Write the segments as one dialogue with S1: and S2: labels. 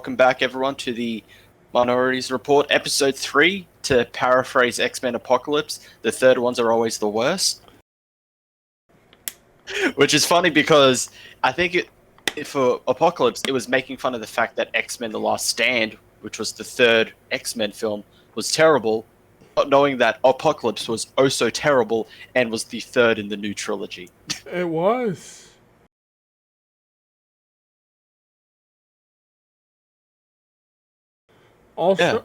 S1: welcome back everyone to the Minorities Report, Episode 3. To paraphrase X-Men Apocalypse, the third ones are always the worst. Which is funny because I think for Apocalypse, it was making fun of the fact that X-Men The Last Stand, which was the third X-Men film, was terrible, not knowing that Apocalypse was oh so terrible and was the third in the new trilogy.
S2: It was. Also,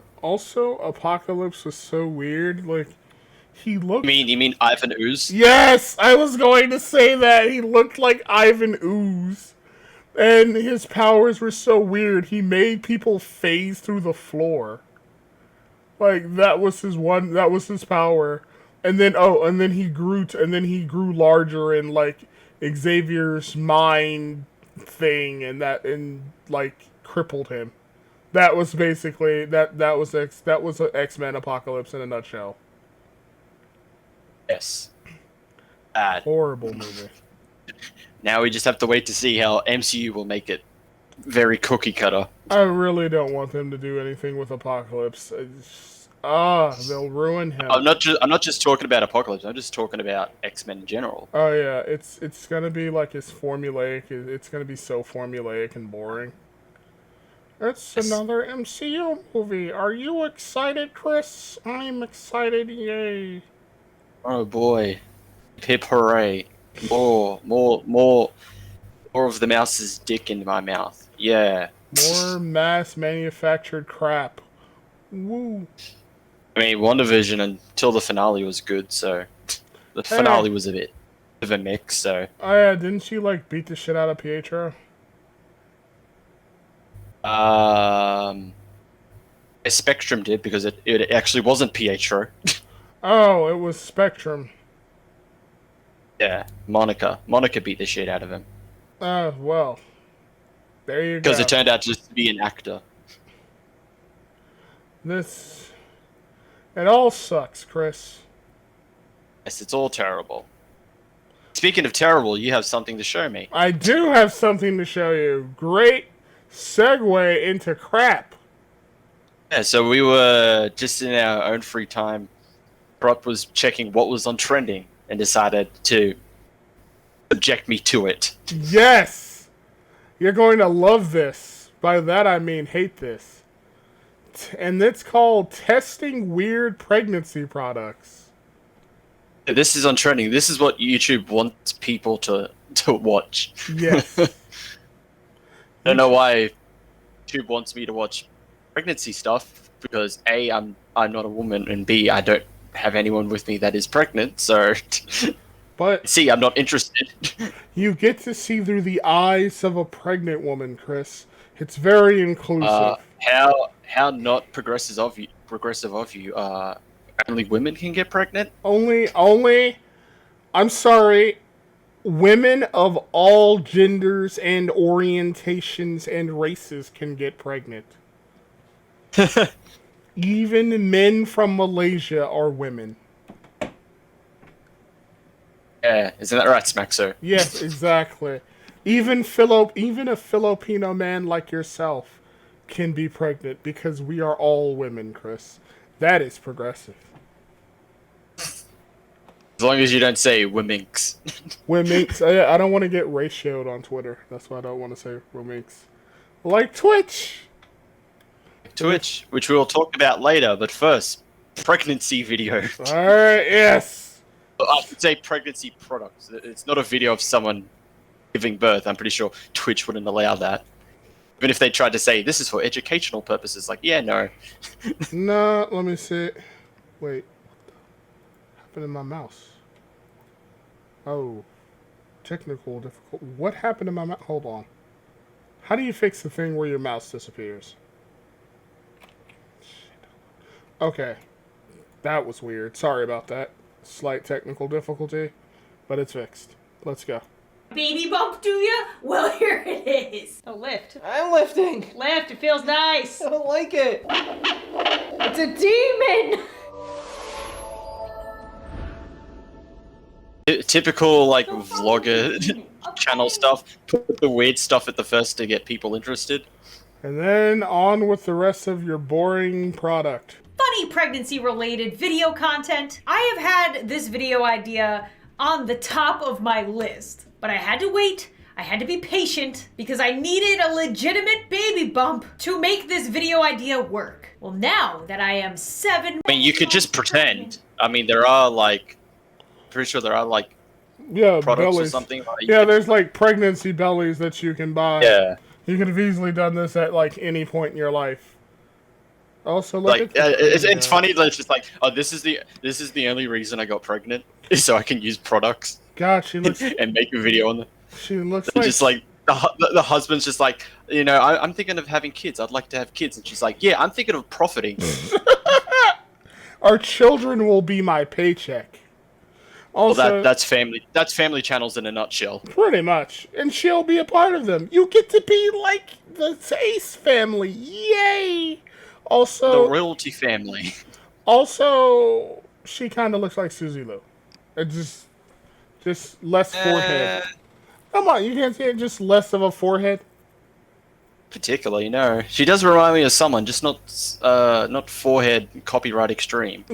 S2: Apocalypse was so weird. Like, he looked.
S1: You mean Ivan Ooze?
S2: Yes, I was going to say that. He looked like Ivan Ooze, and his powers were so weird. He made people phase through the floor. Like that was his one. That was his power. And then he grew larger in like Xavier's mind thing, and like crippled him. That was basically that was an X-Men Apocalypse in a nutshell.
S1: Yes.
S2: Horrible movie.
S1: Now we just have to wait to see how MCU will make it very cookie cutter.
S2: I really don't want them to do anything with Apocalypse. They'll ruin him.
S1: I'm not just talking about Apocalypse. I'm just talking about X-Men in general.
S2: Oh yeah, it's gonna be like his formulaic. It's gonna be so formulaic and boring. It's another MCU movie. Are you excited, Chris? I'm excited, yay.
S1: Oh boy. Hip hooray. More of the mouse's dick in my mouth. Yeah.
S2: More mass manufactured crap. Woo.
S1: I mean, WandaVision until the finale was good, so the finale was a bit of a mix, so.
S2: Oh yeah, didn't she like beat the shit out of Pietro?
S1: Spectrum did, because it actually wasn't Pietro.
S2: Oh, it was Spectrum.
S1: Yeah, Monica beat the shit out of him.
S2: Oh, well. There you go.
S1: Because it turned out just to be an actor.
S2: It all sucks, Chris.
S1: Yes, it's all terrible. Speaking of terrible, you have something to show me.
S2: I do have something to show you. Great segue into crap.
S1: Yeah, so we were just in our own free time. Brock was checking what was on trending and decided to subject me to it.
S2: Yes! You're going to love this. By that I mean hate this. And it's called testing weird pregnancy products.
S1: This is on trending. This is what YouTube wants people to watch.
S2: Yes.
S1: I don't know why YouTube wants me to watch pregnancy stuff, because A, I'm not a woman, and B, I don't have anyone with me that is pregnant, so
S2: but
S1: see, I'm not interested.
S2: You get to see through the eyes of a pregnant woman, Chris. It's very inclusive.
S1: How not progressive of you? Only women can get pregnant?
S2: Only. I'm sorry. Women of all genders and orientations and races can get pregnant. Even men from Malaysia are women.
S1: Yeah, isn't that right, Smaxo?
S2: Yes, exactly. Even a Filipino man like yourself can be pregnant, because we are all women, Chris. That is progressive.
S1: As long as you don't say wominks.
S2: Wominks. I don't want to get ratioed on Twitter. That's why I don't want to say wominks. Like Twitch.
S1: Twitch, which we will talk about later, but first, pregnancy video.
S2: Alright, yes.
S1: I should say pregnancy products. It's not a video of someone giving birth. I'm pretty sure Twitch wouldn't allow that. Even if they tried to say, this is for educational purposes. Like, yeah, no.
S2: No, let me see. Wait. What happened to my mouse? Oh. Technical difficult. What happened to my mouse? Hold on. How do you fix the thing where your mouse disappears? Okay. That was weird. Sorry about that. Slight technical difficulty. But it's fixed. Let's go.
S3: Baby bump, do ya? Well, here it is. Oh, lift.
S4: I'm lifting.
S3: Lift, it feels nice.
S4: I don't like it.
S3: It's a demon.
S1: Typical, like, vlogger channel stuff. Put the weird stuff at the first to get people interested.
S2: And then on with the rest of your boring product.
S3: Funny pregnancy-related video content. I have had this video idea on the top of my list, but I had to wait. I had to be patient because I needed a legitimate baby bump to make this video idea work. Well, now that I am 7
S1: I mean, you could just pretend. I mean, there are like, pretty sure there are like
S2: Yeah,
S1: products
S2: bellies.
S1: or something. Like,
S2: Yeah, there's like pregnancy bellies that you can buy.
S1: yeah.
S2: You could have easily done this at like any point in your life. Also, look
S1: Like
S2: at
S1: it's funny that it's just like, oh, this is the only reason I got pregnant is so I can use products
S2: God, she looks.
S1: and make a video on them.
S2: She looks
S1: And
S2: like.
S1: just like the husband's just like, you know, I'm thinking of having kids. I'd like to have kids, and she's like, yeah, I'm thinking of profiting.
S2: Our children will be my paycheck. Also,
S1: Well, that's family. That's family channels in a nutshell.
S2: pretty much, and she'll be a part of them. You get to be like the Ace family. Yay!
S1: The
S2: Also,
S1: royalty family.
S2: she kind of looks like Suzy Lou. It just less forehead. Come on, you can't see it. Just less of a forehead.
S1: Particularly, no. She does remind me of someone, just not forehead copyright extreme.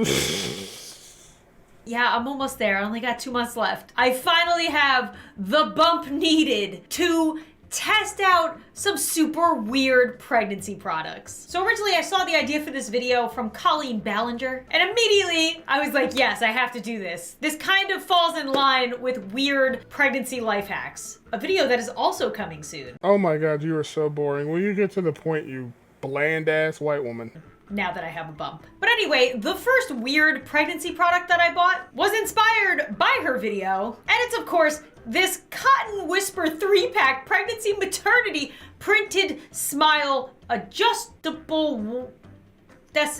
S3: Yeah, I'm almost there. I only got 2 months left. I finally have the bump needed to test out some super weird pregnancy products. So originally I saw the idea for this video from Colleen Ballinger, and immediately I was like, yes, I have to do this. This kind of falls in line with weird pregnancy life hacks. A video that is also coming soon.
S2: Oh my God, you are so boring. Will you get to the point, you bland ass white woman?
S3: Now that I have a bump. But anyway, the first weird pregnancy product that I bought was inspired by her video. And it's of course this Cotton Whisper 3-pack pregnancy maternity printed smile adjustable.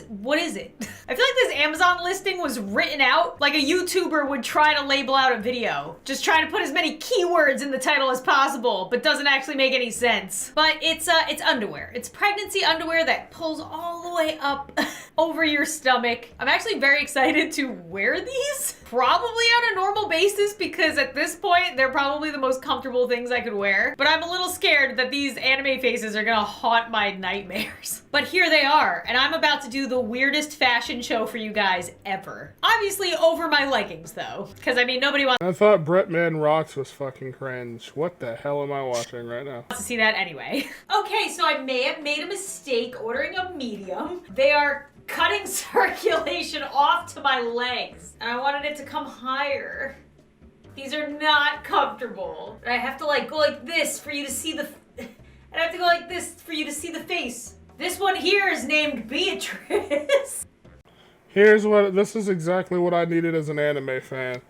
S3: What is it? I feel like this Amazon listing was written out like a YouTuber would try to label out a video. Just trying to put as many keywords in the title as possible, but doesn't actually make any sense. But it's underwear. It's pregnancy underwear that pulls all the way up over your stomach. I'm actually very excited to wear these. Probably on a normal basis because at this point, they're probably the most comfortable things I could wear. But I'm a little scared that these anime faces are gonna haunt my nightmares. But here they are, and I'm about to do the weirdest fashion show for you guys ever. Obviously over my leggings though, because I mean nobody wants
S2: I thought Bretman Rocks was fucking cringe. What the hell am I watching right now?
S3: to see that anyway. Okay, so I may have made a mistake ordering a medium. They are cutting circulation off to my legs, and I wanted it to come higher. These are not comfortable. And I have to like go like this for you to see the, and I have to go like this for you to see the face. This one here is named Beatrice.
S2: This is exactly what I needed as an anime fan.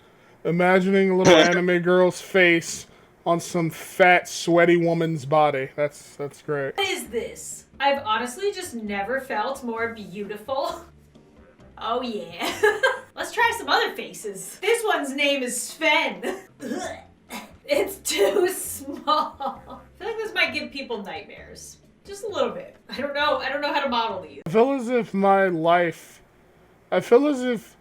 S2: Imagining a little anime girl's face on some fat, sweaty woman's body. That's great.
S3: What is this? I've honestly just never felt more beautiful. Oh yeah. Let's try some other faces. This one's name is Sven. It's too small. I feel like this might give people nightmares. Just a little bit. I don't know how to model these.
S2: I feel as if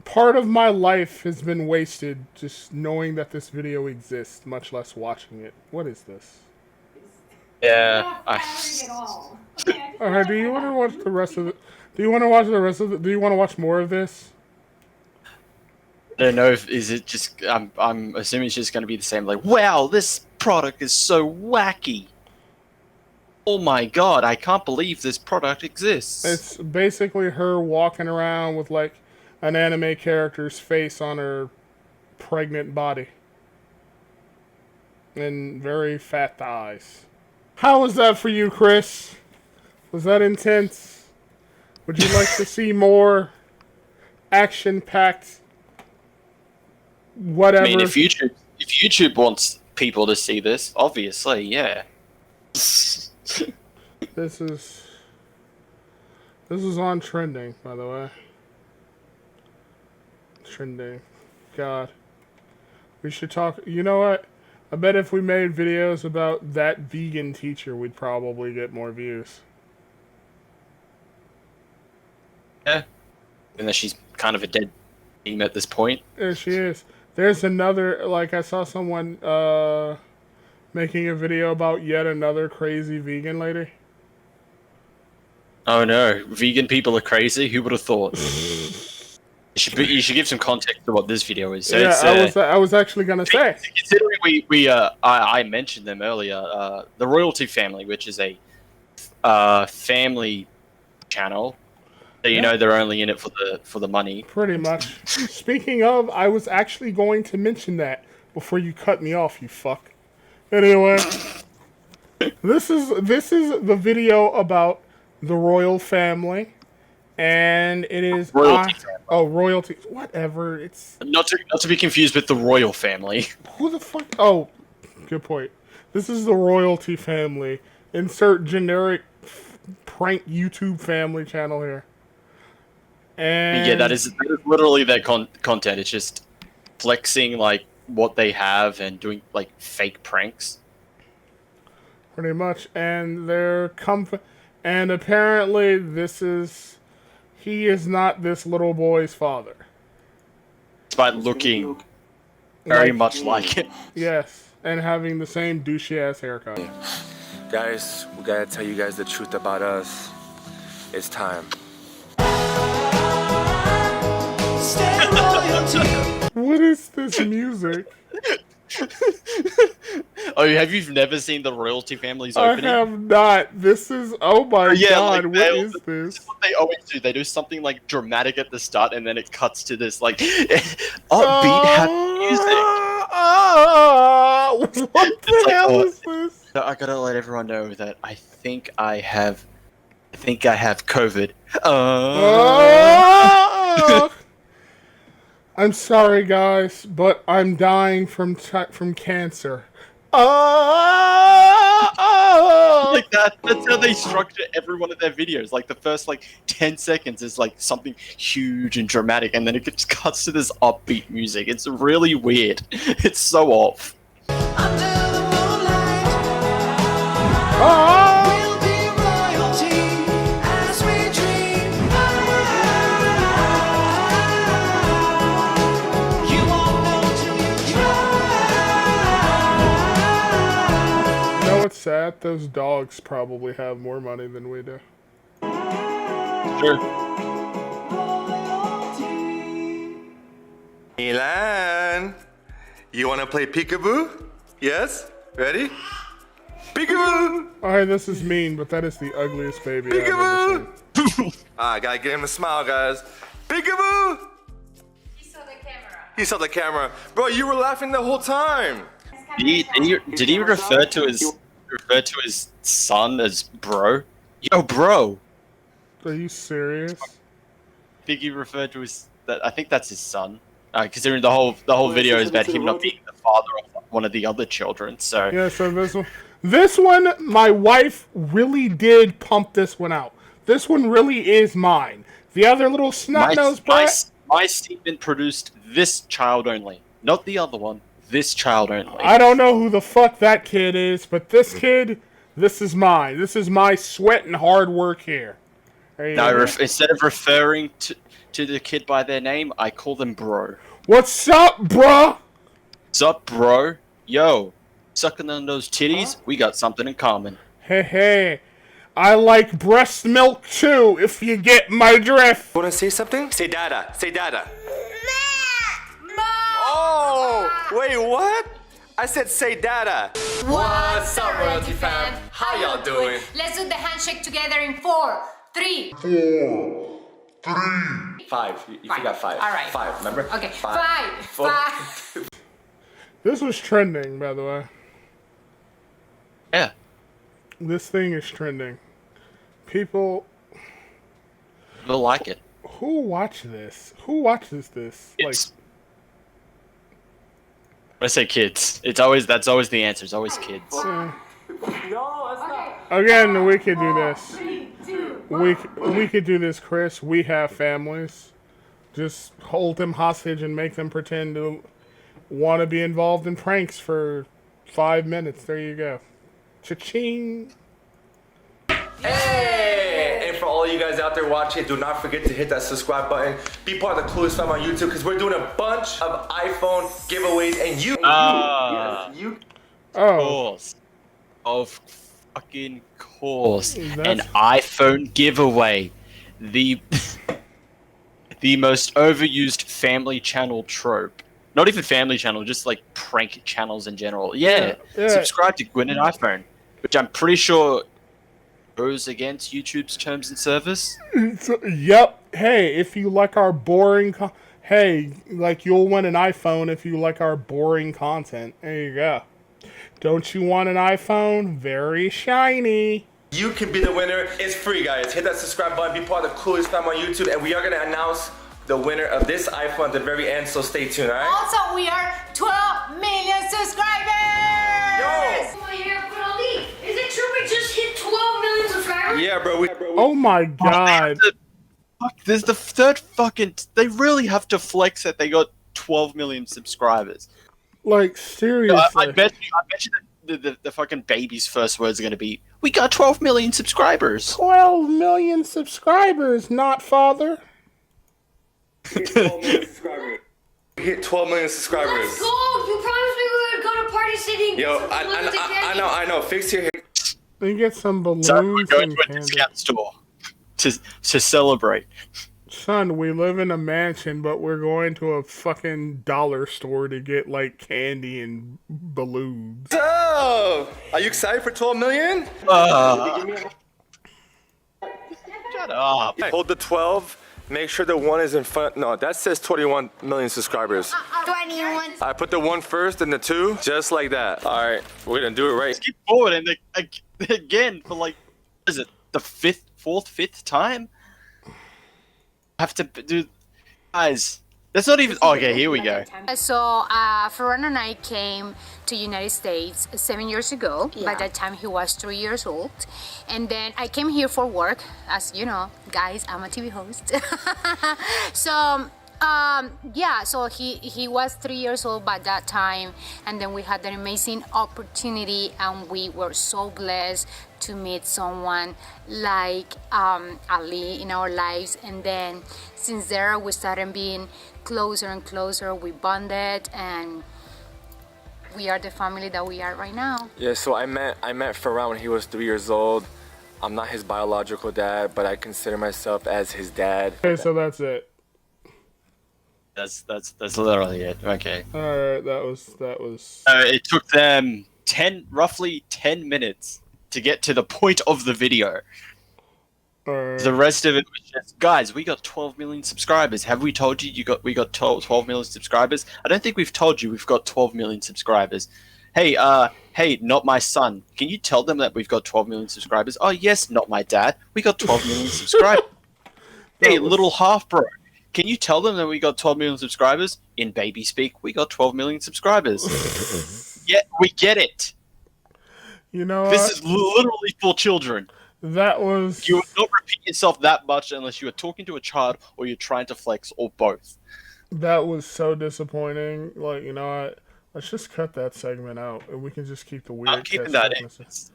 S2: part of my life has been wasted just knowing that this video exists, much less watching it. What is this?
S1: Yeah.
S3: Not flattering at all. Okay,
S2: Alright, do you want to watch the rest of it? Do you want to watch more of this?
S1: I don't know if is it just. I'm assuming it's just going to be the same. Like, wow, this product is so wacky. Oh my god, I can't believe this product exists.
S2: It's basically her walking around with like an anime character's face on her pregnant body. And very fat thighs. How was that for you, Chris? Was that intense? Would you like to see more action-packed whatever?
S1: I mean, if YouTube wants people to see this, obviously, yeah.
S2: This is on trending, by the way. Trending. God. We should talk. You know what? I bet if we made videos about that vegan teacher, we'd probably get more views.
S1: Yeah. And that she's kind of a dead meme at this point.
S2: There she is. There's another, like, I saw someone Making a video about yet another crazy vegan lady.
S1: Oh no, vegan people are crazy. Who would have thought? You should give some context to what this video is. So
S2: Yeah,
S1: it's,
S2: I was actually gonna say.
S1: considering I mentioned them earlier, the Royalty Family, which is a family channel. So you know they're only in it for the money.
S2: Pretty much. Speaking of, I was actually going to mention that before you cut me off, you fuck. Anyway, this is the video about the royal family, and it is
S1: Royalty family.
S2: Oh, royalty. Whatever. It's
S1: Not to be confused with the Royal Family.
S2: who the fuck? Oh, good point. This is the royalty family. Insert generic prank YouTube family channel here. And
S1: Yeah, that is literally their content. It's just flexing like what they have and doing like fake pranks.
S2: pretty much. And they're and apparently he is not this little boy's father.
S1: Despite looking very
S2: Like-
S1: much like it.
S2: Yes, and having the same douchey ass haircut.
S4: Guys, we gotta tell you guys the truth about us. It's time.
S2: What is this music?
S1: Oh, have you never seen the Royalty Family's
S2: I
S1: opening?
S2: have not. This is oh my
S1: Yeah,
S2: god,
S1: like,
S2: what is
S1: This
S2: this?
S1: is what they always do. They do something like dramatic at the start, and then it cuts to this like upbeat, happy music.
S2: What the
S1: It's like,
S2: hell
S1: oh.
S2: is this?
S1: So I gotta let everyone know that I think I have COVID.
S2: Oh! I'm sorry, guys, but I'm dying from cancer. Oh!
S1: Like that. That's how they structure every one of their videos. Like the first like 10 seconds is like something huge and dramatic, and then it just cuts to this upbeat music. It's really weird. It's so off.
S2: Oh! You know what's sad? Those dogs probably have more money than we do.
S1: Sure.
S4: Milan, you wanna play peekaboo? Yes? Ready? Peekaboo!
S2: Alright, this is mean, but that is the ugliest baby I've ever
S4: Peekaboo!
S2: seen.
S4: I gotta get him to smile, guys. Peekaboo!
S3: He saw the camera.
S4: He saw the camera. Bro, you were laughing the whole time.
S1: Did he refer to his son as bro? Yo, bro.
S2: Are you serious?
S1: I think he referred to his. I think that's his son. Considering the whole video is about him not being the father of one of the other children. So
S2: Yeah, so this one, my wife really did pump this one out. This one really is mine. The other little snot-nosed brat.
S1: my statement produced this child only, not the other one. This child only.
S2: I don't know who the fuck that kid is, but this kid, this is mine. This is my sweat and hard work here. There you
S1: No,
S2: go.
S1: instead of referring to the kid by their name, I call them bro.
S2: What's up, bruh?
S1: Sup, bro? Yo, sucking on those titties, we got something in common.
S2: Hey, hey. I like breast milk too, if you get my drift.
S4: Wanna say something? Say dada. Say dada. Oh, wait, what? I said say dada.
S5: What's up, Royalty fam?
S4: How y'all doing?
S5: Let's do the handshake together in 4, 3.
S4: 5. You forgot 5.
S5: All right.
S4: 5, remember?
S5: Okay,
S4: 5.
S5: 5.
S2: This was trending, by the way.
S1: Yeah.
S2: This thing is trending. People
S1: They'll like it.
S2: who watch this? Who watches this?
S1: It's, when I say kids, that's always the answer. It's always kids.
S2: Again, we could do this. We could do this, Chris. We have families. Just hold them hostage and make them pretend to want to be involved in pranks for 5 minutes. There you go. Cha-ching.
S4: Hey! And for all you guys out there watching, do not forget to hit that subscribe button. Be part of the coolest fam on YouTube because we're doing a bunch of iPhone giveaways and you.
S1: Ah.
S4: Yes, you.
S1: course. Of fucking course.
S2: That's-
S1: An iPhone giveaway. The the most overused family channel trope. Not even family channel, just like prank channels in general. Yeah.
S2: Yeah.
S1: Subscribe to Gwyn and iPhone, which I'm pretty sure goes against YouTube's terms and service.
S2: Yep. Hey, if you like our boring, hey, like you'll win an iPhone if you like our boring content. There you go. Don't you want an iPhone? Very shiny.
S4: You can be the winner. It's free, guys. Hit that subscribe button. Be part of the coolest fam on YouTube, and we are gonna announce the winner of this iPhone at the very end. So stay tuned, all right?
S5: Also, we are 12 million subscribers!
S4: Yo!
S6: Oh yeah, but Ali, is it true we just hit 12 million subscribers?
S4: Yeah, bro.
S2: Oh my god.
S1: Fuck, there's the third fucking. They really have to flex that they got 12 million subscribers.
S2: Like, seriously.
S1: I bet you the fucking baby's first words are gonna be, "We got 12 million subscribers."
S2: 12 million subscribers, not father.
S4: We hit 12 million subscribers.
S6: Let's go! You promised me we would go to Party City.
S4: Yo, I know. Fix your hair.
S2: They get some balloons
S1: So we're going
S2: and
S1: to a
S2: candy.
S1: discount store to celebrate.
S2: Son, we live in a mansion, but we're going to a fucking dollar store to get, like, candy and balloons.
S4: So, are you excited for 12 million?
S1: Shut up.
S4: Hold the 12. Make sure the 1 is in front. No, that says 21 million subscribers.
S5: 21.
S4: I put the 1 first and the 2, just like that. All right, we're gonna do it right.
S1: Keep forward and again for like, what is it, the fifth time? I have to do, guys. That's not even. Oh, okay, here we go.
S7: So, Ferran and I came to United States 7 years ago. By that time, he was 3 years old. And then I came here for work. As you know, guys, I'm a TV host. So, so he was 3 years old by that time. And then we had an amazing opportunity, and we were so blessed to meet someone like Ali in our lives. And then since there, we started being closer and closer. We bonded, and we are the family that we are right now.
S4: Yeah, so I met Ferran when he was 3 years old. I'm not his biological dad, but I consider myself as his dad.
S2: Okay, so that's it.
S1: That's literally it. Okay.
S2: Alright, that was...
S1: It took them roughly 10 minutes to get to the point of the video. The rest of it was just, guys, we got 12 million subscribers. Have we told you we got 12 million subscribers? I don't think we've told you we've got 12 million subscribers. Hey, not my son. Can you tell them that we've got 12 million subscribers? Oh, yes, not my dad. We got 12 million subscribers. Hey, little half bro. Can you tell them that we got 12 million subscribers? In baby speak, we got 12 million subscribers. Yeah, we get it.
S2: You know
S1: This
S2: what?
S1: is literally for children.
S2: That was...
S1: You would not repeat yourself that much unless you were talking to a child or you're trying to flex, or both.
S2: That was so disappointing. Like, you know what? Let's just cut that segment out, and we can just keep the weird...
S1: I'm keeping that in.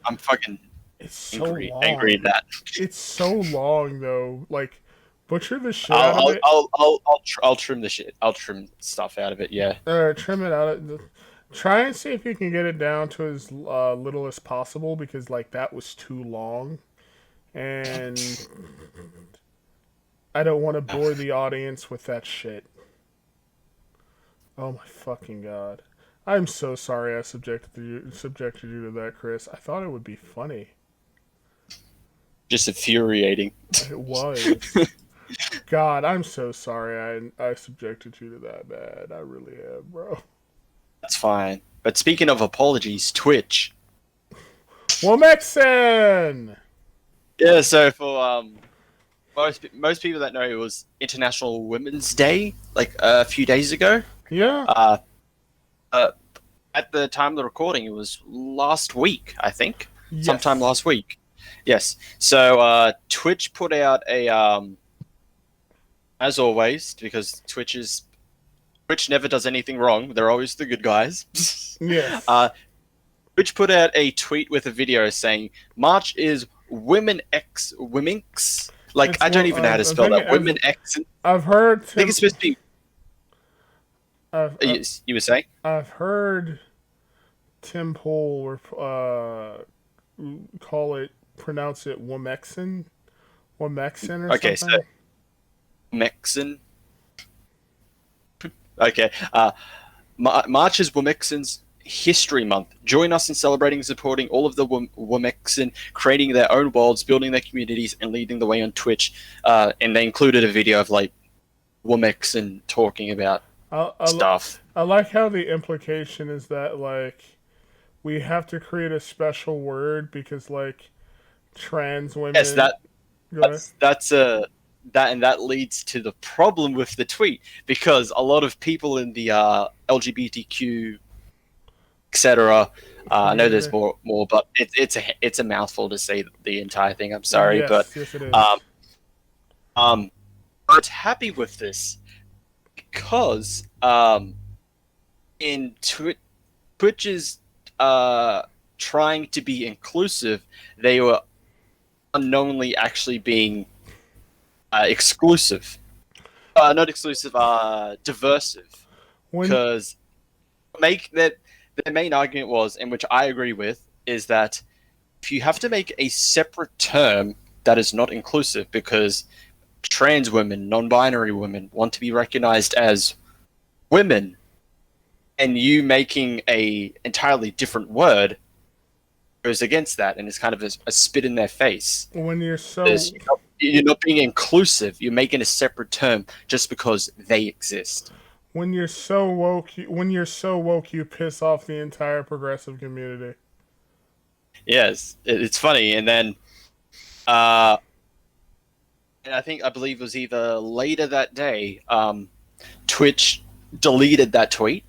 S1: I'm fucking
S2: It's so
S1: angry
S2: long.
S1: at that.
S2: It's so long, though. Like, butcher the shit out of it.
S1: I'll trim the shit. I'll trim stuff out of it, yeah.
S2: Trim it out. Try and see if you can get it down to as little as possible, because, like, that was too long. And I don't want to bore the audience with that shit. Oh my fucking god. I'm so sorry I subjected you to that, Chris. I thought it would be funny.
S1: Just infuriating.
S2: It was. God, I'm so sorry I subjected you to that bad. I really am, bro.
S1: That's fine. But speaking of apologies, Twitch.
S2: Womexen!
S1: Yeah, so for most people that know, it was International Women's Day, like a few days ago.
S2: Yeah.
S1: At the time of the recording, it was last week, I think.
S2: Yes.
S1: Sometime last week. Yes. So Twitch put out a as always, because Twitch never does anything wrong. They're always the good guys.
S2: Yes.
S1: Twitch put out a tweet with a video saying March is Womenx. Like,
S2: It's
S1: I don't even know how to spell that. Womenx.
S2: I've heard...
S1: I think it's supposed to be...
S2: I've
S1: you were saying?
S2: I've heard Tim Pool pronounce it Womexin, Womexin or
S1: Okay, so
S2: something.
S1: Mexican. Okay. March is Womexin's History Month. Join us in celebrating and supporting all of the Womexin, creating their own worlds, building their communities, and leading the way on Twitch. And they included a video of like Womexin talking about stuff.
S2: I like how the implication is that like we have to create a special word because like trans women.
S1: Yes,
S2: Go ahead.
S1: that leads to the problem with the tweet because a lot of people in the LGBTQ etc. I know there's more, but it's a mouthful to say the entire thing. I'm sorry, but
S2: Yes, it is.
S1: I'm happy with this because in Twitch's trying to be inclusive, they were unknowingly actually being exclusive. Not exclusive, diversive.
S2: When
S1: Because make that their main argument was, and which I agree with, is that if you have to make a separate term that is not inclusive, because trans women, non-binary women want to be recognized as women, and you making a entirely different word goes against that, and it's kind of a spit in their face.
S2: when you're so
S1: You're not being inclusive. You're making a separate term just because they exist.
S2: when you're so woke, you piss off the entire progressive community.
S1: Yes, it's funny, and then, and I believe it was either later that day, Twitch deleted that tweet,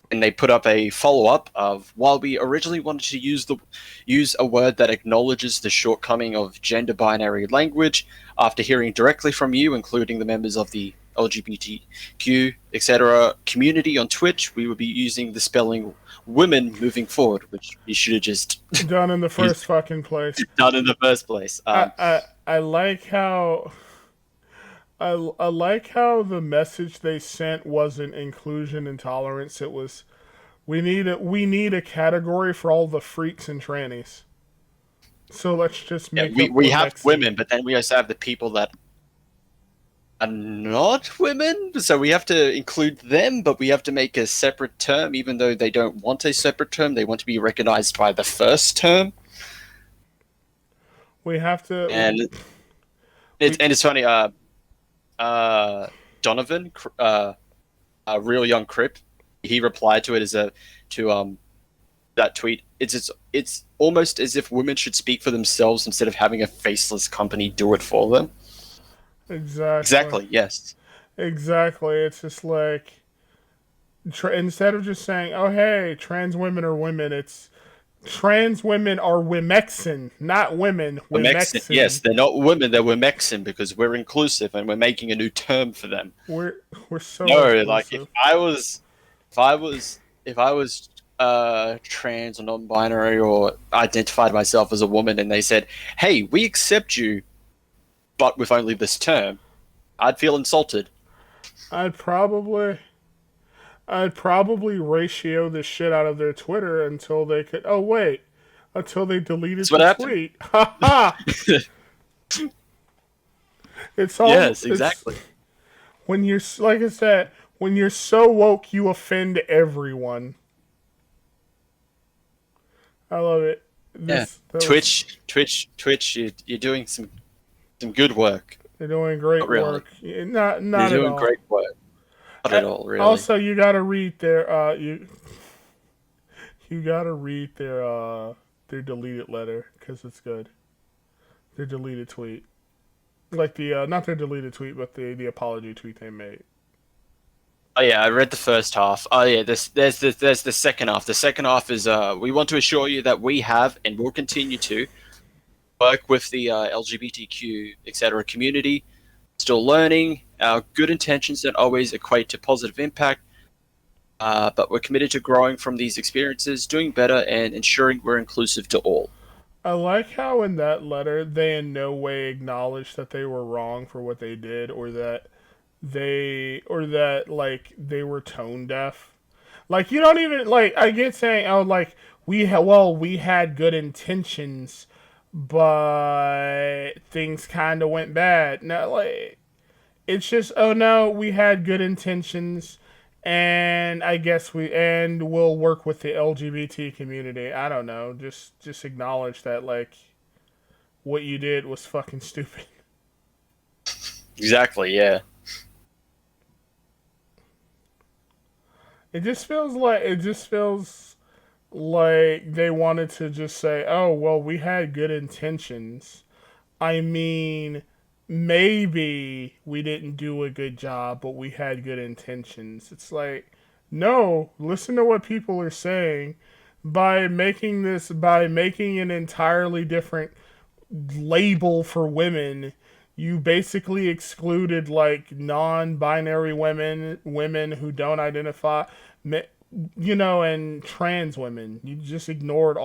S1: and they put up a follow up of, while we originally wanted to use a word that acknowledges the shortcoming of gender binary language, after hearing directly from you, including the members of the LGBTQ etc. community on Twitch, we will be using the spelling women moving forward, which you should have just
S2: Done in the first fucking place.
S1: done in the first place.
S2: I like how I like how the message they sent wasn't inclusion and tolerance. It was we need a category for all the freaks and trannies. So let's just make
S1: we have women, but then we also have the people that are not women, so we have to include them, but we have to make a separate term, even though they don't want a separate term. They want to be recognized by the first term.
S2: We have to
S1: And it's funny. Donovan, a real young Crip, he replied to it that tweet. It's almost as if women should speak for themselves instead of having a faceless company do it for them. Exactly. Yes.
S2: Exactly. It's just like instead of just saying, "Oh, hey, trans women are women," it's trans women are Womexin, not women. Womexin.
S1: Yes, they're not women. They're Womexin because we're inclusive and we're making a new term for them.
S2: We're so
S1: no.
S2: inclusive.
S1: Like if I was trans or non-binary or identified myself as a woman, and they said, "Hey, we accept you, but with only this term," I'd feel insulted.
S2: I'd probably ratio the shit out of their Twitter until they could. Oh wait, until they deleted the tweet. Ha ha! It's all.
S1: Yes, exactly.
S2: When you're like I said, when you're so woke, you offend everyone. I love it.
S1: Twitch, you're doing some good work.
S2: They're doing great work. Not at
S1: doing
S2: all.
S1: Great work. Not at all, really.
S2: Also, you gotta read their you gotta read their deleted letter because it's good. Their deleted tweet, like the not their deleted tweet, but the apology tweet they made.
S1: Oh yeah, I read the first half. Oh yeah, there's the second half. The second half is we want to assure you that we have and will continue to work with the LGBTQ etc. community. Still learning. Our good intentions don't always equate to positive impact, but we're committed to growing from these experiences, doing better, and ensuring we're inclusive to all.
S2: I like how in that letter they in no way acknowledged that they were wrong for what they did, or that they were tone deaf. Like, you don't even, like, I get saying, oh, like, we had good intentions, but things kind of went bad. No, like, it's just, oh no, we had good intentions, and I guess we'll work with the LGBT community. I don't know. Just acknowledge that, like, what you did was fucking stupid.
S1: Exactly, yeah.
S2: It just feels like they wanted to just say, "Oh, well, we had good intentions." I mean, maybe we didn't do a good job, but we had good intentions. It's like, no, listen to what people are saying. By making an entirely different label for women, you basically excluded like non-binary women who don't identify, and trans women. You just ignored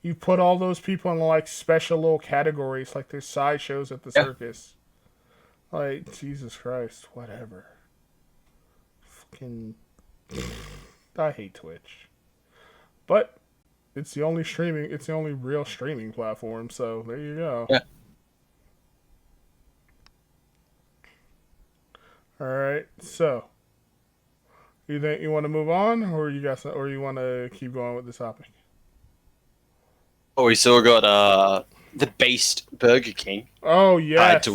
S2: you put all those people in like special little categories, like there's sideshows at the circus. Like, Jesus Christ, whatever. Fucking, I hate Twitch, but it's the only real streaming platform. So there you go.
S1: Yeah.
S2: All right, so you think you want to move on, or you want to keep going with this topic?
S1: Oh, we still got the based Burger King.
S2: Oh yes,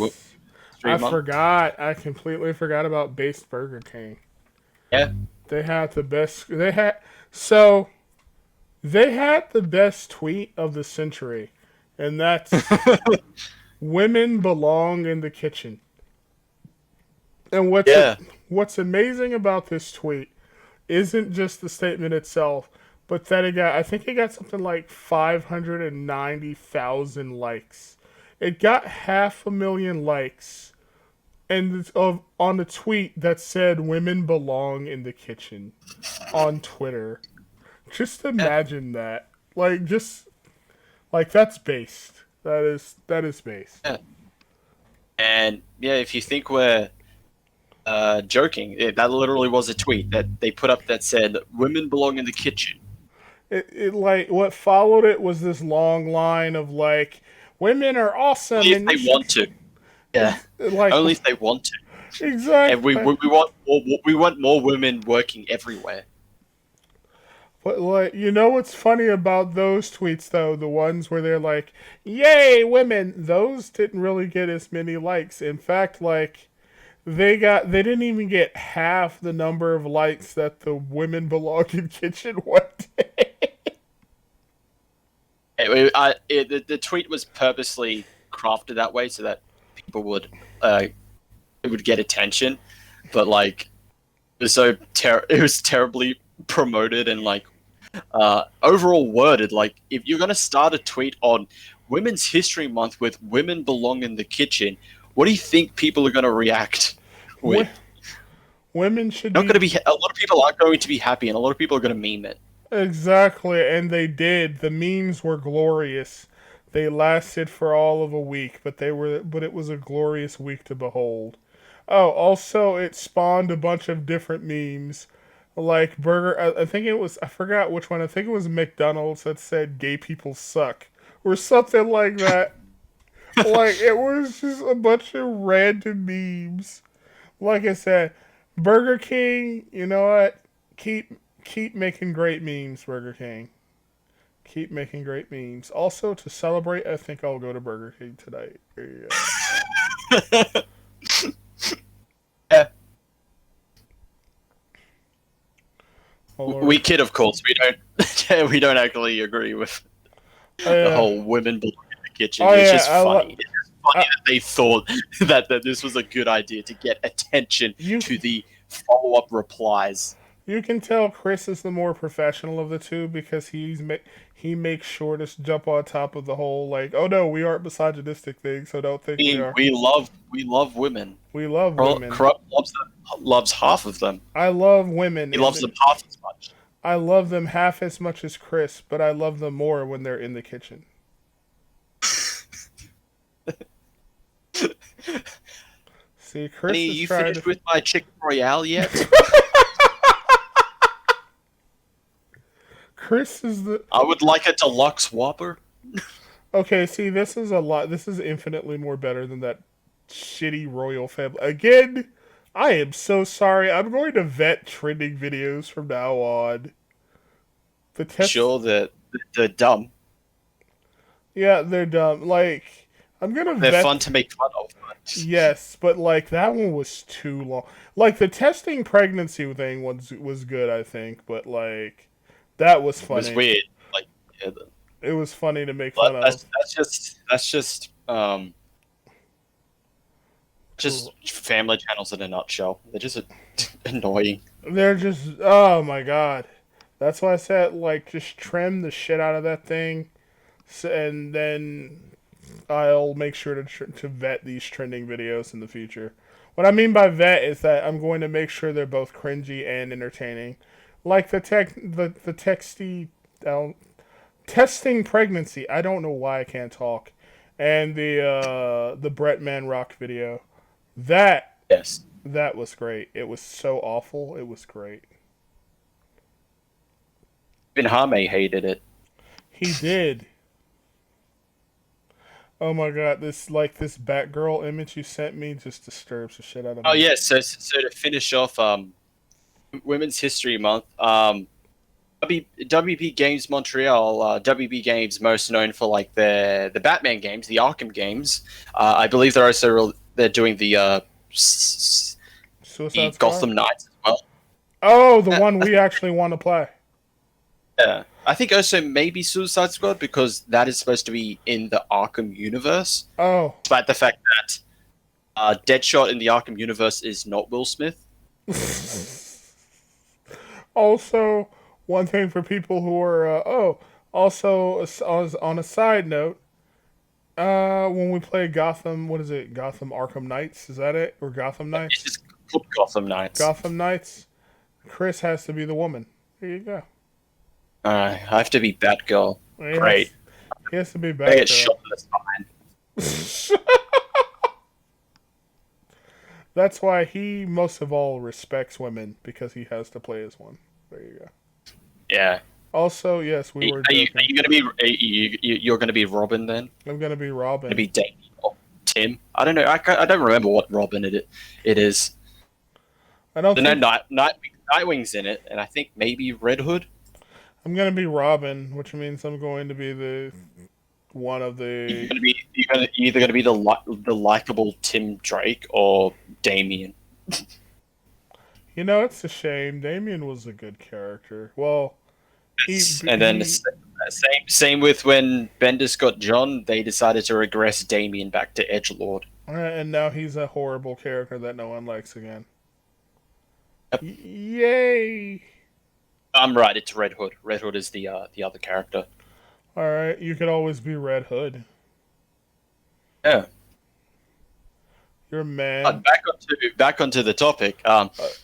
S2: I
S1: on.
S2: forgot. I completely forgot about based Burger King.
S1: Yeah,
S2: they had the best. They had the best tweet of the century, and that's "Women belong in the kitchen." And what's amazing about this tweet isn't just the statement itself, but that I think it got something like 590,000 likes. It got 500,000 likes, and on a tweet that said "Women belong in the kitchen" on Twitter. Just imagine that. Like, that's based. That is based.
S1: Yeah. And yeah, if you think we're joking, that literally was a tweet that they put up that said "Women belong in the kitchen."
S2: It like what followed it was this long line of like, "Women are awesome."
S1: Only if they want to. Yeah.
S2: Like,
S1: only if they want to.
S2: Exactly.
S1: And we want more women working everywhere.
S2: But like, you know what's funny about those tweets though? The ones where they're like, "Yay, women!" Those didn't really get as many likes. In fact, like, they didn't even get half the number of likes that the "Women belong in kitchen" one day.
S1: The tweet was purposely crafted that way so that people would it would get attention, but like it was terribly promoted and like overall worded. Like, if you're gonna start a tweet on Women's History Month with "Women belong in the kitchen," what do you think people are gonna react with?
S2: Women should
S1: not gonna be. A lot of people aren't going to be happy, and a lot of people are gonna meme it.
S2: Exactly, and they did. The memes were glorious. They lasted for all of a week, but it was a glorious week to behold. Oh, also it spawned a bunch of different memes. Like I think it was, I forgot which one. I think it was McDonald's that said "Gay people suck" or something like that. Like, it was just a bunch of random memes. Like I said, Burger King, you know what? Keep making great memes, Burger King. Keep making great memes. Also, to celebrate, I think I'll go to Burger King tonight. There you go.
S1: Yeah.
S2: Oh,
S1: we kid, of course. We don't actually agree with the whole "women belong in the kitchen." It's just funny. It's just funny that they thought that this was a good idea to get attention to the follow-up replies.
S2: You can tell Chris is the more professional of the two because he makes sure to jump on top of the whole, like, "Oh no, we aren't misogynistic" thing, so don't think we are.
S1: We love women.
S2: We love women.
S1: Corrupt loves half of them.
S2: I love women.
S1: He loves them half as much.
S2: I love them half as much as Chris, but I love them more when they're in the kitchen. See, Chris
S1: Honey,
S2: is
S1: you
S2: trying
S1: finished with my chicken royale yet?
S2: Chris is the
S1: I would like a deluxe Whopper.
S2: okay. See, this is a lot. This is infinitely more better than that shitty royal family. Again, I am so sorry. I'm going to vet trending videos from now on. The test,
S1: Sure, they're dumb.
S2: yeah, they're dumb. Like, I'm gonna
S1: They're
S2: vet.
S1: fun to make fun of. But
S2: Yes, but like that one was too long. Like the testing pregnancy thing was good, I think, but like that was
S1: it was
S2: funny.
S1: weird. Like, yeah,
S2: It was funny to make fun
S1: but
S2: of.
S1: that's just family channels in a nutshell. They're just annoying.
S2: They're just oh my god. That's why I said like just trim the shit out of that thing, and then I'll make sure to vet these trending videos in the future. What I mean by vet is that I'm going to make sure they're both cringy and entertaining, like the texty testing pregnancy. I don't know why I can't talk, and the Brett Man Rock video. That
S1: Yes.
S2: that was great. It was so awful. It was great.
S1: Even Hame hated it.
S2: He did. Oh my god, this Batgirl image you sent me just disturbs the shit out of me.
S1: Oh yeah, so to finish off Women's History Month, WB Games Montreal, WB Games most known for like the Batman games, the Arkham games. I believe they're also they're doing the
S2: Suicide Squad?
S1: Gotham Knights as well.
S2: Oh, the one we actually want to play.
S1: Yeah, I think also maybe Suicide Squad because that is supposed to be in the Arkham universe.
S2: Oh.
S1: Despite the fact that Deadshot in the Arkham universe is not Will Smith.
S2: Also, one thing for people who are also on a side note, when we play Gotham, what is it? Gotham Arkham Knights, is that it? Or Gotham Knights?
S1: It's just called Gotham Knights.
S2: Gotham Knights. Chris has to be the woman. There you go.
S1: I have to be Batgirl.
S2: He
S1: Great.
S2: He has to be
S1: I
S2: better.
S1: get shot in the spine.
S2: That's why he most of all respects women, because he has to play as one. There you go.
S1: Yeah.
S2: Also, yes, we were.
S1: Are you gonna be? You're gonna be Robin then?
S2: I'm gonna be Robin.
S1: Gonna be Damien or Tim? I don't know. I don't remember what Robin it is.
S2: I don't.
S1: No, Nightwing's in it, and I think maybe Red Hood.
S2: I'm gonna be Robin, which means I'm going to be the one of the.
S1: You're either gonna be the likable Tim Drake or Damien.
S2: You know, it's a shame. Damien was a good character. Well,
S1: then same with when Bendis got John, they decided to regress Damien back to Edgelord.
S2: And now he's a horrible character that no one likes again.
S1: Yep.
S2: Yay!
S1: I'm right. It's Red Hood. Red Hood is the other character.
S2: All right, you could always be Red Hood.
S1: Yeah.
S2: You're a man.
S1: Back onto the topic.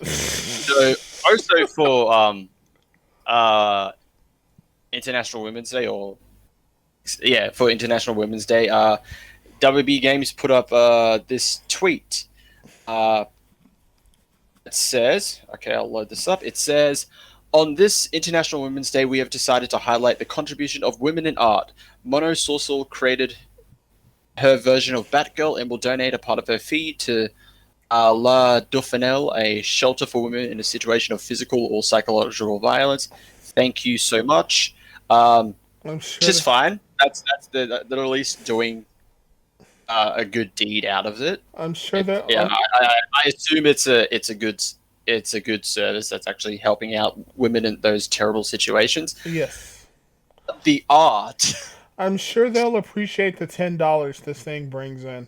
S1: So also for International Women's Day, for International Women's Day, WB Games put up this tweet. It says, okay, I'll load this up. It says, on this International Women's Day, we have decided to highlight the contribution of women in art. Mono Sorsal created her version of Batgirl and will donate a part of her fee to La Dauphinelle, a shelter for women in a situation of physical or psychological violence. Thank you so much.
S2: I'm sure.
S1: Which is fine. That's they're at least doing a good deed out of it.
S2: I'm sure that.
S1: Yeah, I assume it's a good service that's actually helping out women in those terrible situations.
S2: Yes.
S1: The art.
S2: I'm sure they'll appreciate the $10 this thing brings in.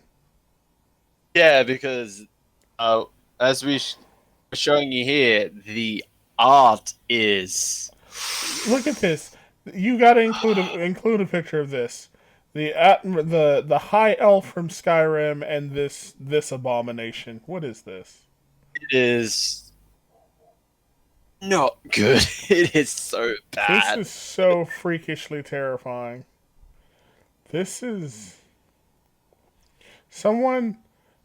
S1: Yeah, because as we're showing you here, the art is.
S2: Look at this. You got to include a picture of this. The high elf from Skyrim and this abomination. What is this?
S1: It is not good. It is so bad.
S2: This is so freakishly terrifying. This is someone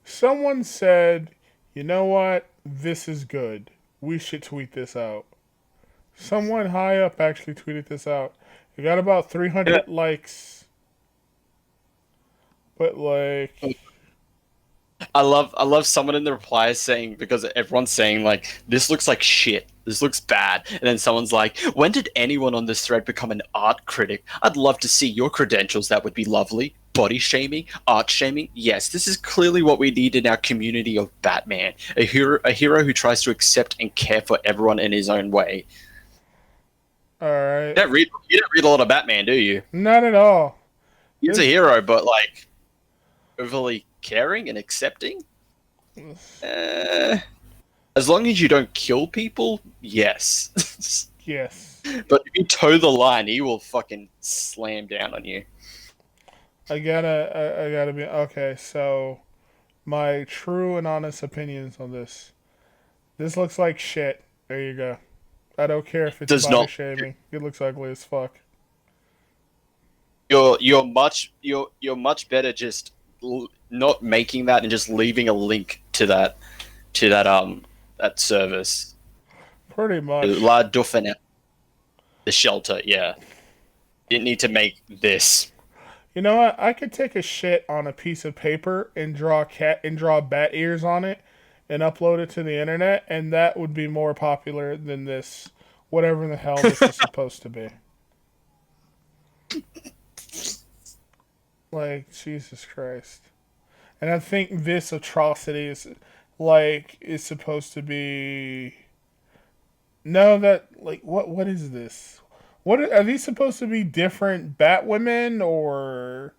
S2: said, "You know what? This is good. We should tweet this out." Someone high up actually tweeted this out. It got about 300 likes. But like,
S1: I love someone in the replies saying, because everyone's saying like, this looks like shit, this looks bad, and then someone's like, when did anyone on this thread become an art critic? I'd love to see your credentials. That would be lovely. Body shaming, art shaming. Yes, this is clearly what we need in our community of Batman. A hero who tries to accept and care for everyone in his own way.
S2: all right,
S1: You don't read a lot of Batman, do you?
S2: not at all.
S1: He's a hero, but like overly caring and accepting. As long as you don't kill people, yes.
S2: Yes,
S1: But if you toe the line, he will fucking slam down on you.
S2: I gotta be okay. So, my true and honest opinions on this. This looks like shit. There you go. I don't care if it's
S1: Does
S2: body
S1: not.
S2: shaming. It looks ugly as fuck.
S1: You're much better just not making that and just leaving a link to that service.
S2: Pretty much.
S1: La Dauphine, the shelter. Yeah, didn't need to make this.
S2: You know what? I could take a shit on a piece of paper and draw bat ears on it and upload it to the internet, and that would be more popular than this, whatever the hell this is supposed to be. Like, Jesus Christ. And I think this atrocity is supposed to be. No, what is this? What are these supposed to be? Different Batwomen or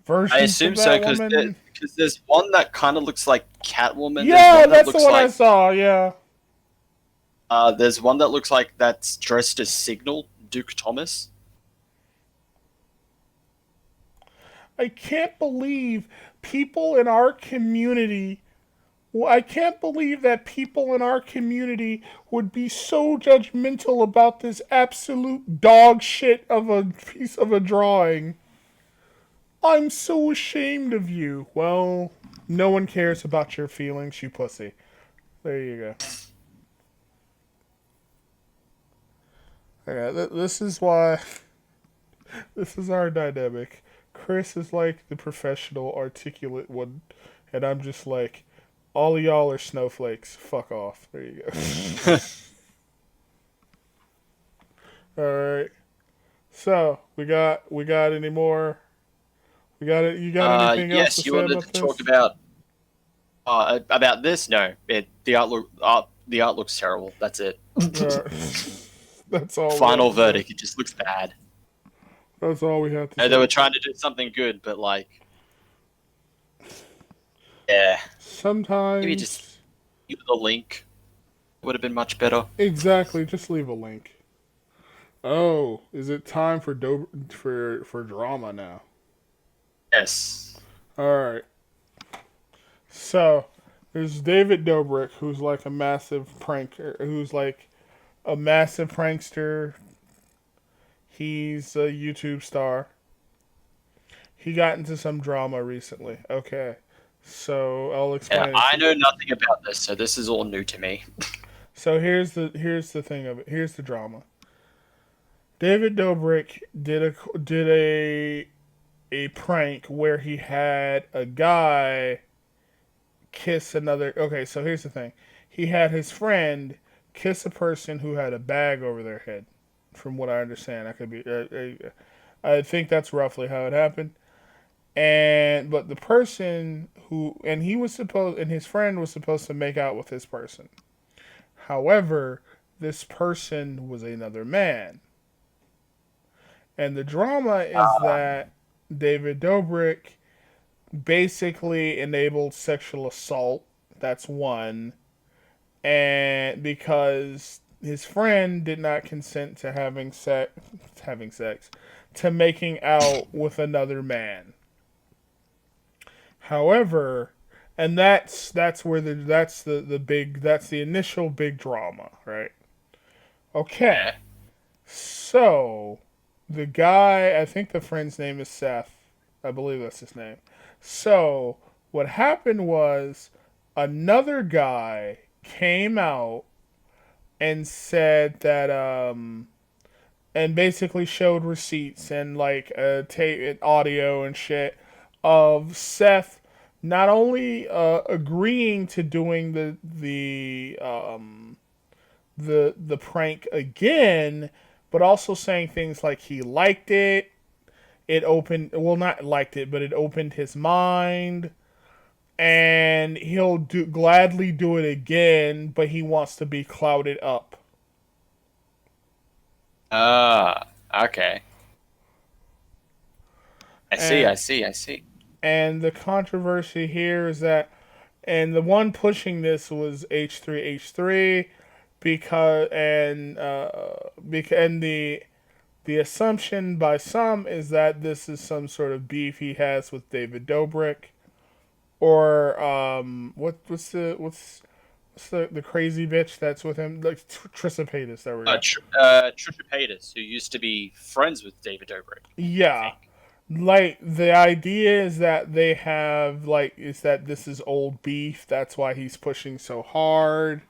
S2: versions
S1: I assume
S2: of
S1: so
S2: Batwoman?
S1: because there's one that kind of looks like Catwoman.
S2: Yeah,
S1: There's one that
S2: that's the
S1: looks
S2: one I
S1: like,
S2: saw. Yeah.
S1: There's one that looks like that's dressed as Signal, Duke Thomas.
S2: I can't believe people in our community. Well, I can't believe that people in our community would be so judgmental about this absolute dog shit of a piece of a drawing. I'm so ashamed of you. Well, no one cares about your feelings, you pussy. There you go. Okay, this is why. This is our dynamic. Chris is like the professional, articulate one, and I'm just like, all of y'all are snowflakes. Fuck off. There you go. All right. So we got any more? We got it. You got anything else to
S1: Yes, you
S2: say
S1: wanted
S2: about
S1: to
S2: this?
S1: talk about this. No, the art looks terrible. That's it.
S2: That's all.
S1: Final verdict. It just looks bad.
S2: That's all we have to say.
S1: They were trying to do something good, but like, yeah,
S2: Sometimes.
S1: maybe just give the link. Would have been much better.
S2: Exactly. Just leave a link. Oh, is it time for for drama now?
S1: Yes.
S2: All right. So, there's David Dobrik, who's like a massive prankster. He's a YouTube star. He got into some drama recently. Okay. So, I'll explain.
S1: Yeah, I know nothing about this, so this is all new to me.
S2: So, here's the thing of it. Here's the drama. David Dobrik did a prank where he had a guy kiss another. Okay, so here's the thing. He had his friend kiss a person who had a bag over their head. From what I understand, I could be. I think that's roughly how it happened. But the person and his friend was supposed to make out with this person. However, this person was another man. And the drama is that David Dobrik basically enabled sexual assault. That's one. And because his friend did not consent to having sex, to making out with another man. However, and that's the initial big drama, right? Okay. So, the guy, I think the friend's name is Seth. I believe that's his name. So, what happened was another guy came out and said that and basically showed receipts and like tape audio and shit of Seth not only agreeing to doing the prank again, but also saying things like he liked it. It opened, well, not liked it, but it opened his mind, and he'll gladly do it again, but he wants to be clouded up.
S1: Ah, okay. I see, I
S2: And
S1: see, I see.
S2: and the controversy here is that, and the one pushing this was H3H3, because and the assumption by some is that this is some sort of beef he has with David Dobrik, or what's the crazy bitch that's with him, like Trissapatus. There we go.
S1: Trisha Paytas, who used to be friends with David Dobrik, I
S2: Yeah,
S1: think.
S2: like the idea is that they have like is that this is old beef. That's why he's pushing so hard,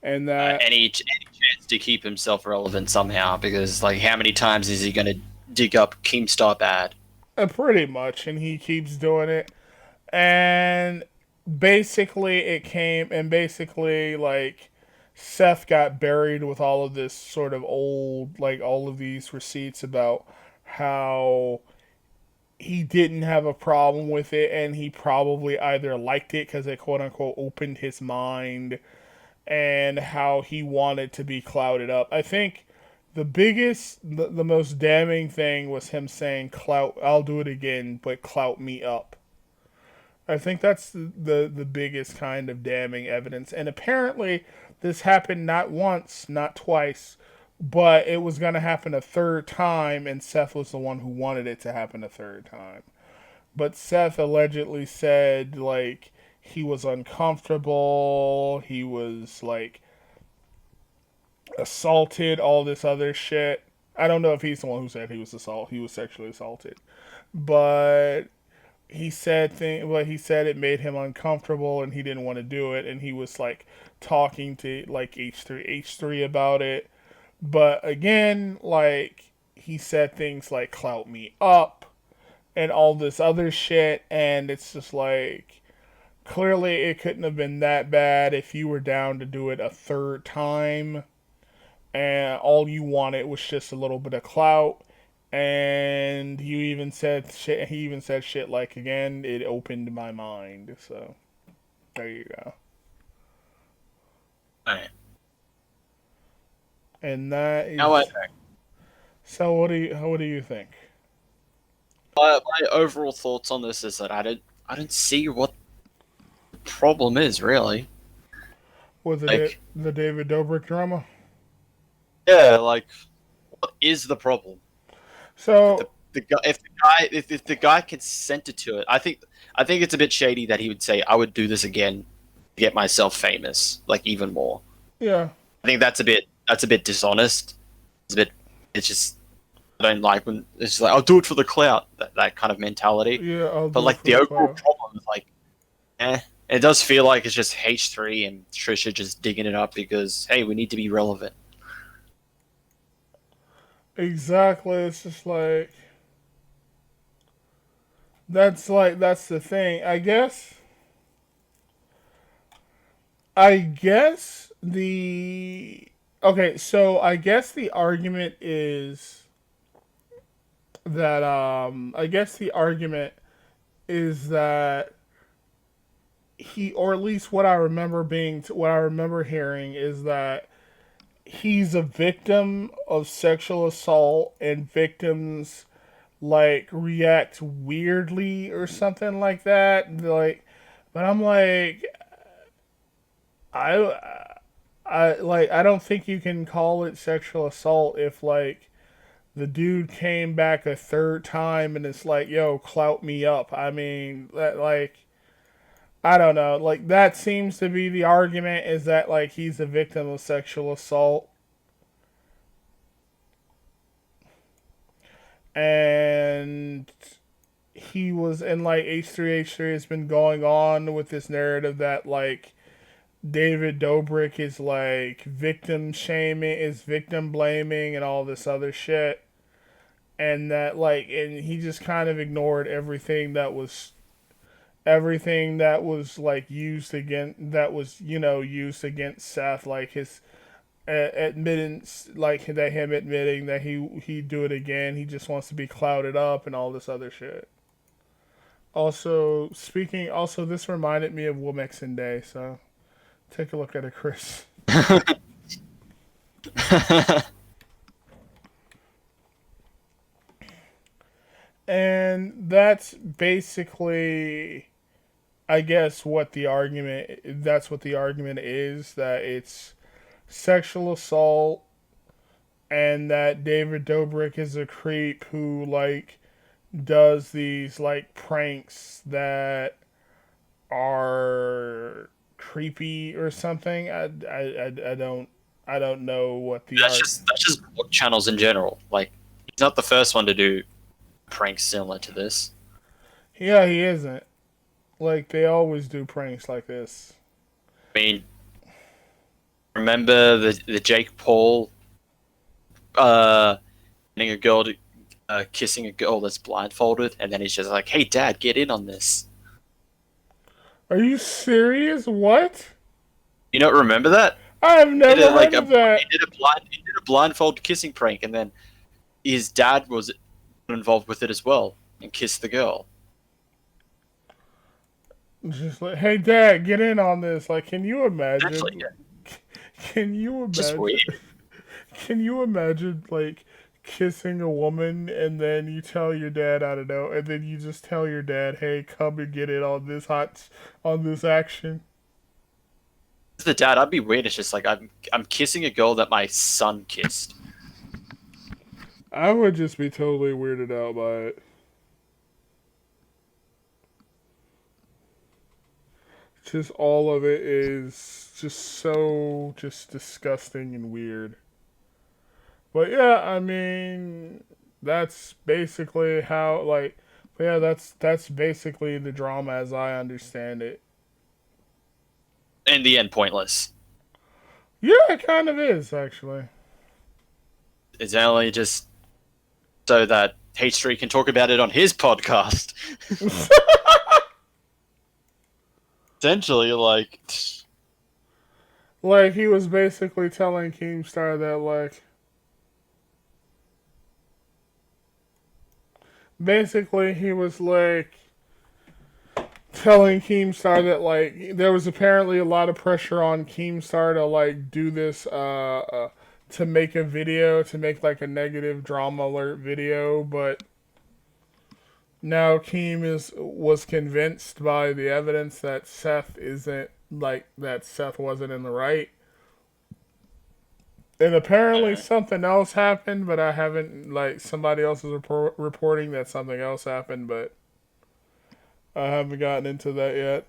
S2: and that
S1: Any chance to keep himself relevant somehow, because like how many times is he going to dig up Keemstar bad?
S2: pretty much, and he keeps doing it. And basically, it came and basically like Seth got buried with all of this sort of old, like all of these receipts about how he didn't have a problem with it, and he probably either liked it because it quote unquote opened his mind, and how he wanted to be clouded up. I think the most damning thing was him saying, "Clout, I'll do it again, but clout me up." I think that's the biggest kind of damning evidence. And apparently, this happened not once, not twice, but it was going to happen a third time, and Seth was the one who wanted it to happen a third time. But Seth allegedly said, like, he was uncomfortable, he was, like, assaulted, all this other shit. I don't know if he's the one who said he was sexually assaulted. But he said it made him uncomfortable and he didn't want to do it, and he was like talking to like H3 about it. But again, like he said things like clout me up and all this other shit, and it's just like clearly it couldn't have been that bad if you were down to do it a third time and all you wanted was just a little bit of clout. And you even said shit. He even said shit like, "Again, it opened my mind." So there you go.
S1: Right.
S2: And that is.
S1: Now,
S2: So what do you think?
S1: my overall thoughts on this is that I don't see what the problem is really.
S2: With
S1: Like,
S2: the David Dobrik drama?
S1: yeah, like what is the problem?
S2: So
S1: If the guy consented to it, I think it's a bit shady that he would say, "I would do this again to get myself famous, like even more."
S2: yeah,
S1: I think that's a bit dishonest. It's just I don't like when it's just like I'll do it for the clout, that kind of mentality.
S2: yeah, I'll
S1: But
S2: do it
S1: like
S2: for
S1: the
S2: the
S1: overall
S2: clout.
S1: problem is like, it does feel like it's just H3 and Trisha just digging it up because hey, we need to be relevant.
S2: Exactly. It's just that's the thing. I guess the okay. So I guess the argument is that he, or at least what I remember hearing is that he's a victim of sexual assault, and victims like react weirdly or something like that. Like, but I'm like, I I don't think you can call it sexual assault if like the dude came back a third time and it's like, yo, clout me up. I mean, that like I don't know. Like that seems to be the argument, is that like he's a victim of sexual assault, and like H3H3 has been going on with this narrative that like David Dobrik is like victim shaming, is victim blaming, and all this other shit, and that like, and he just kind of ignored everything that was like used against that was used against Seth, like his admittance, like that him admitting that he'd do it again. He just wants to be clouded up and all this other shit. Also, this reminded me of Womexin Day, so take a look at it, Chris. And that's basically, I guess, what the argument. That's what the argument is, that it's sexual assault, and that David Dobrik is a creep who like does these like pranks that are creepy or something. I don't know what the
S1: That's just blog channels in general. Like, he's not the first one to do pranks similar to this.
S2: Yeah, he isn't. Like, they always do pranks like this.
S1: I mean, remember the Jake Paul getting a girl to, kissing a girl that's blindfolded, and then he's just like, "Hey, Dad, get in on this."
S2: Are you serious? What?
S1: You don't remember that?
S2: I've never heard of that.
S1: He did a blindfold kissing prank, and then his dad was involved with it as well and kissed the girl.
S2: Just like, hey, Dad, get in on this. Like, can you imagine?
S1: Actually, yeah.
S2: Can you imagine?
S1: Just weird.
S2: Can you imagine, like, kissing a woman and then you tell your dad, I don't know, and then you just tell your dad, hey, come and get in on this action?
S1: As the dad, I'd be weird. It's just like I'm kissing a girl that my son kissed.
S2: I would just be totally weirded out by it. Just all of it is just so just disgusting and weird. But yeah, I mean, that's basically how, like, yeah, that's basically the drama as I understand it.
S1: In the end, pointless.
S2: Yeah, it kind of is, actually.
S1: It's only just so that H3 can talk about it on his podcast. Essentially, like...
S2: Like, he was basically telling Keemstar that, like... Basically, he was, like... telling Keemstar that, like, there was apparently a lot of pressure on Keemstar to, like, do this, to make a video, to make, like, a negative drama alert video, but now Keem was convinced by the evidence that Seth wasn't in the right. And apparently something else happened, but I haven't, like, somebody else is reporting that something else happened, but I haven't gotten into that yet.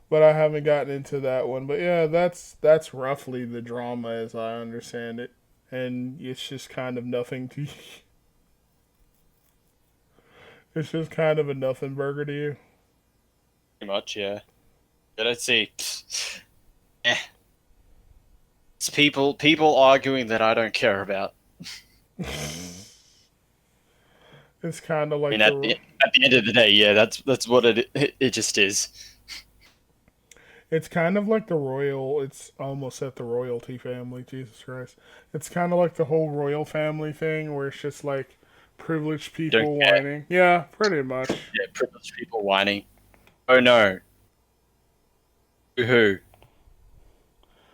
S2: But I haven't gotten into that one. But yeah, that's roughly the drama as I understand it. And it's just kind of nothing to you. It's just kind of a nothing burger to you.
S1: Pretty much, yeah. But let's see. It's people arguing that I don't care about.
S2: It's kind of like...
S1: I mean, at the end of the day, yeah, that's what it just is.
S2: It's kind of like it's almost at the royalty family, Jesus Christ. It's kind of like the whole royal family thing where it's just like privileged people whining. Yeah, pretty much.
S1: Yeah, privileged people whining. Oh no. Who?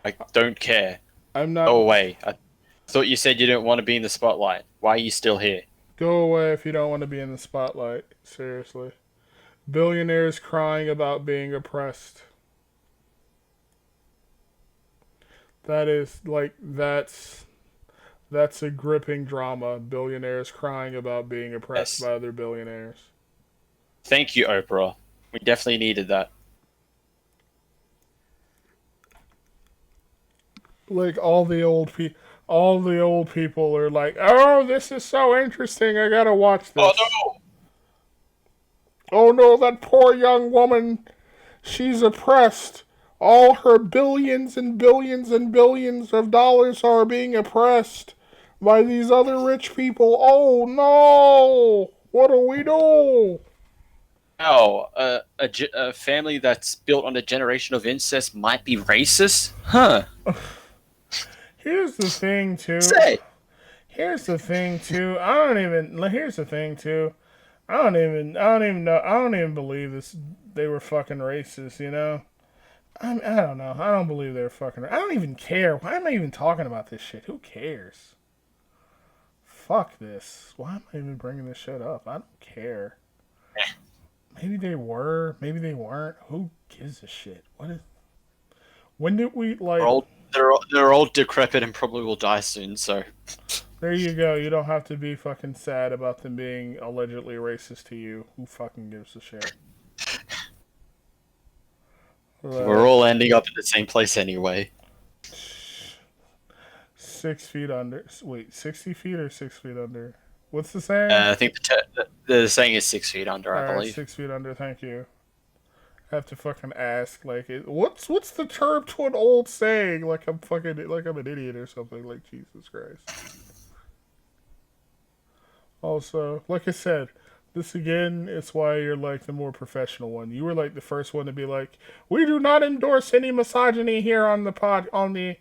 S1: I don't care.
S2: I'm not...
S1: Go away. I thought you said you didn't want to be in the spotlight. Why are you still here?
S2: Go away if you don't want to be in the spotlight. Seriously. Billionaires crying about being oppressed. That is, like, that's a gripping drama. Billionaires crying about being oppressed by other billionaires.
S1: Thank you, Oprah. We definitely needed that.
S2: Like, all the old people are like, oh, this is so interesting, I gotta watch this.
S1: Oh
S2: Oh no, that poor young woman. She's oppressed. All her billions and billions and billions of dollars are being oppressed by these other rich people. Oh no! What do we do?
S1: Oh, a family that's built on a generation of incest might be racist? Huh.
S2: Here's the thing, too.
S1: Say.
S2: Here's the thing, too. Here's the thing, too. I don't even believe this. They were fucking racist, you know? I don't know. I don't believe they were fucking. I don't even care. Why am I even talking about this shit? Who cares? Fuck this. Why am I even bringing this shit up? I don't care. Maybe they were. Maybe they weren't. Who gives a shit? What is? When did we like?
S1: They're all decrepit and probably will die soon. So
S2: There you go. You don't have to be fucking sad about them being allegedly racist to you. Who fucking gives a shit?
S1: we're all ending up in the same place anyway.
S2: 6 feet under. Wait, 60 feet or 6 feet under? What's the saying?
S1: I think the saying is 6 feet under. I believe.
S2: 6 feet under. Thank you. I have to fucking ask, like, what's the term to an old saying? Like I'm an idiot or something. Like Jesus Christ. Also, like I said, this again is why you're like the more professional one. You were like the first one to be like, we do not endorse any misogyny here on the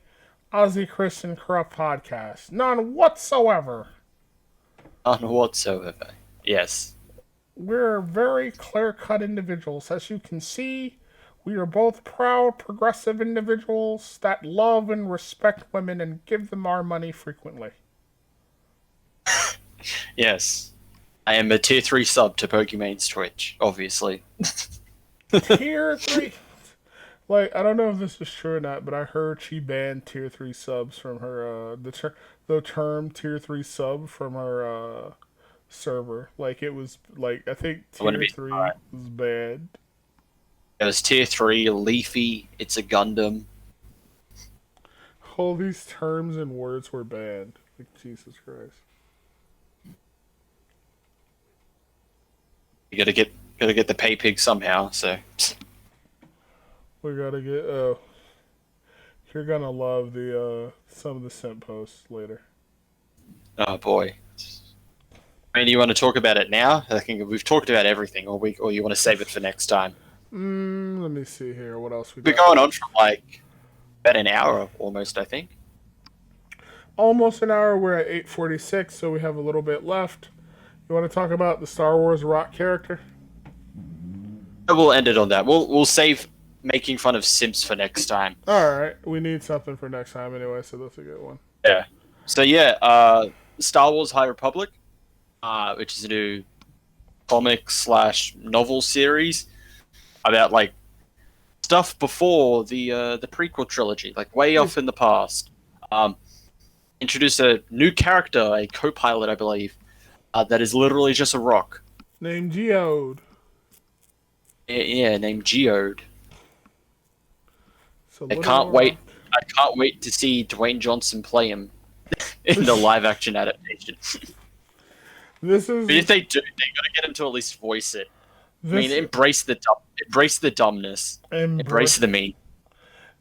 S2: Aussie Christian Corrupt podcast. None whatsoever.
S1: None whatsoever. Yes.
S2: We're very clear-cut individuals. As you can see, we are both proud, progressive individuals that love and respect women and give them our money frequently.
S1: Yes. I am a tier 3 sub to Pokemon's Twitch, obviously.
S2: Tier 3? Like, I don't know if this is true or not, but I heard she banned tier 3 subs from her, the term tier 3 sub from her, server. Like, it was, like, I think tier 3 was banned.
S1: It was tier 3, Leafy, it's a Gundam.
S2: All these terms and words were banned. Like, Jesus Christ.
S1: You gotta get the pay pig somehow, so.
S2: We gotta get, you're gonna love the, some of the simp posts later.
S1: Oh boy. I mean, do you want to talk about it now? I think we've talked about everything, or you want to save it for next time?
S2: Let me see here. What else we
S1: We're
S2: got?
S1: going on for like about an hour almost, I think.
S2: Almost an hour. We're at 8:46, so we have a little bit left. You want to talk about the Star Wars Rock character?
S1: We'll end it on that. We'll save making fun of simps for next time.
S2: All right. We need something for next time anyway, so that's a good one.
S1: Yeah. So yeah, Star Wars High Republic, which is a new comic/novel series about like stuff before the prequel trilogy, like way off in the past. Introduce a new character, a co-pilot, I believe, that is literally just a rock.
S2: Named Geode.
S1: Yeah, named Geode. I
S2: Little
S1: can't
S2: rock.
S1: wait. I can't wait to see Dwayne Johnson play him in the live-action adaptation.
S2: This is.
S1: But if they do, they gotta get him to at least voice it.
S2: This,
S1: I mean, embrace the dumbness, embrace the meme.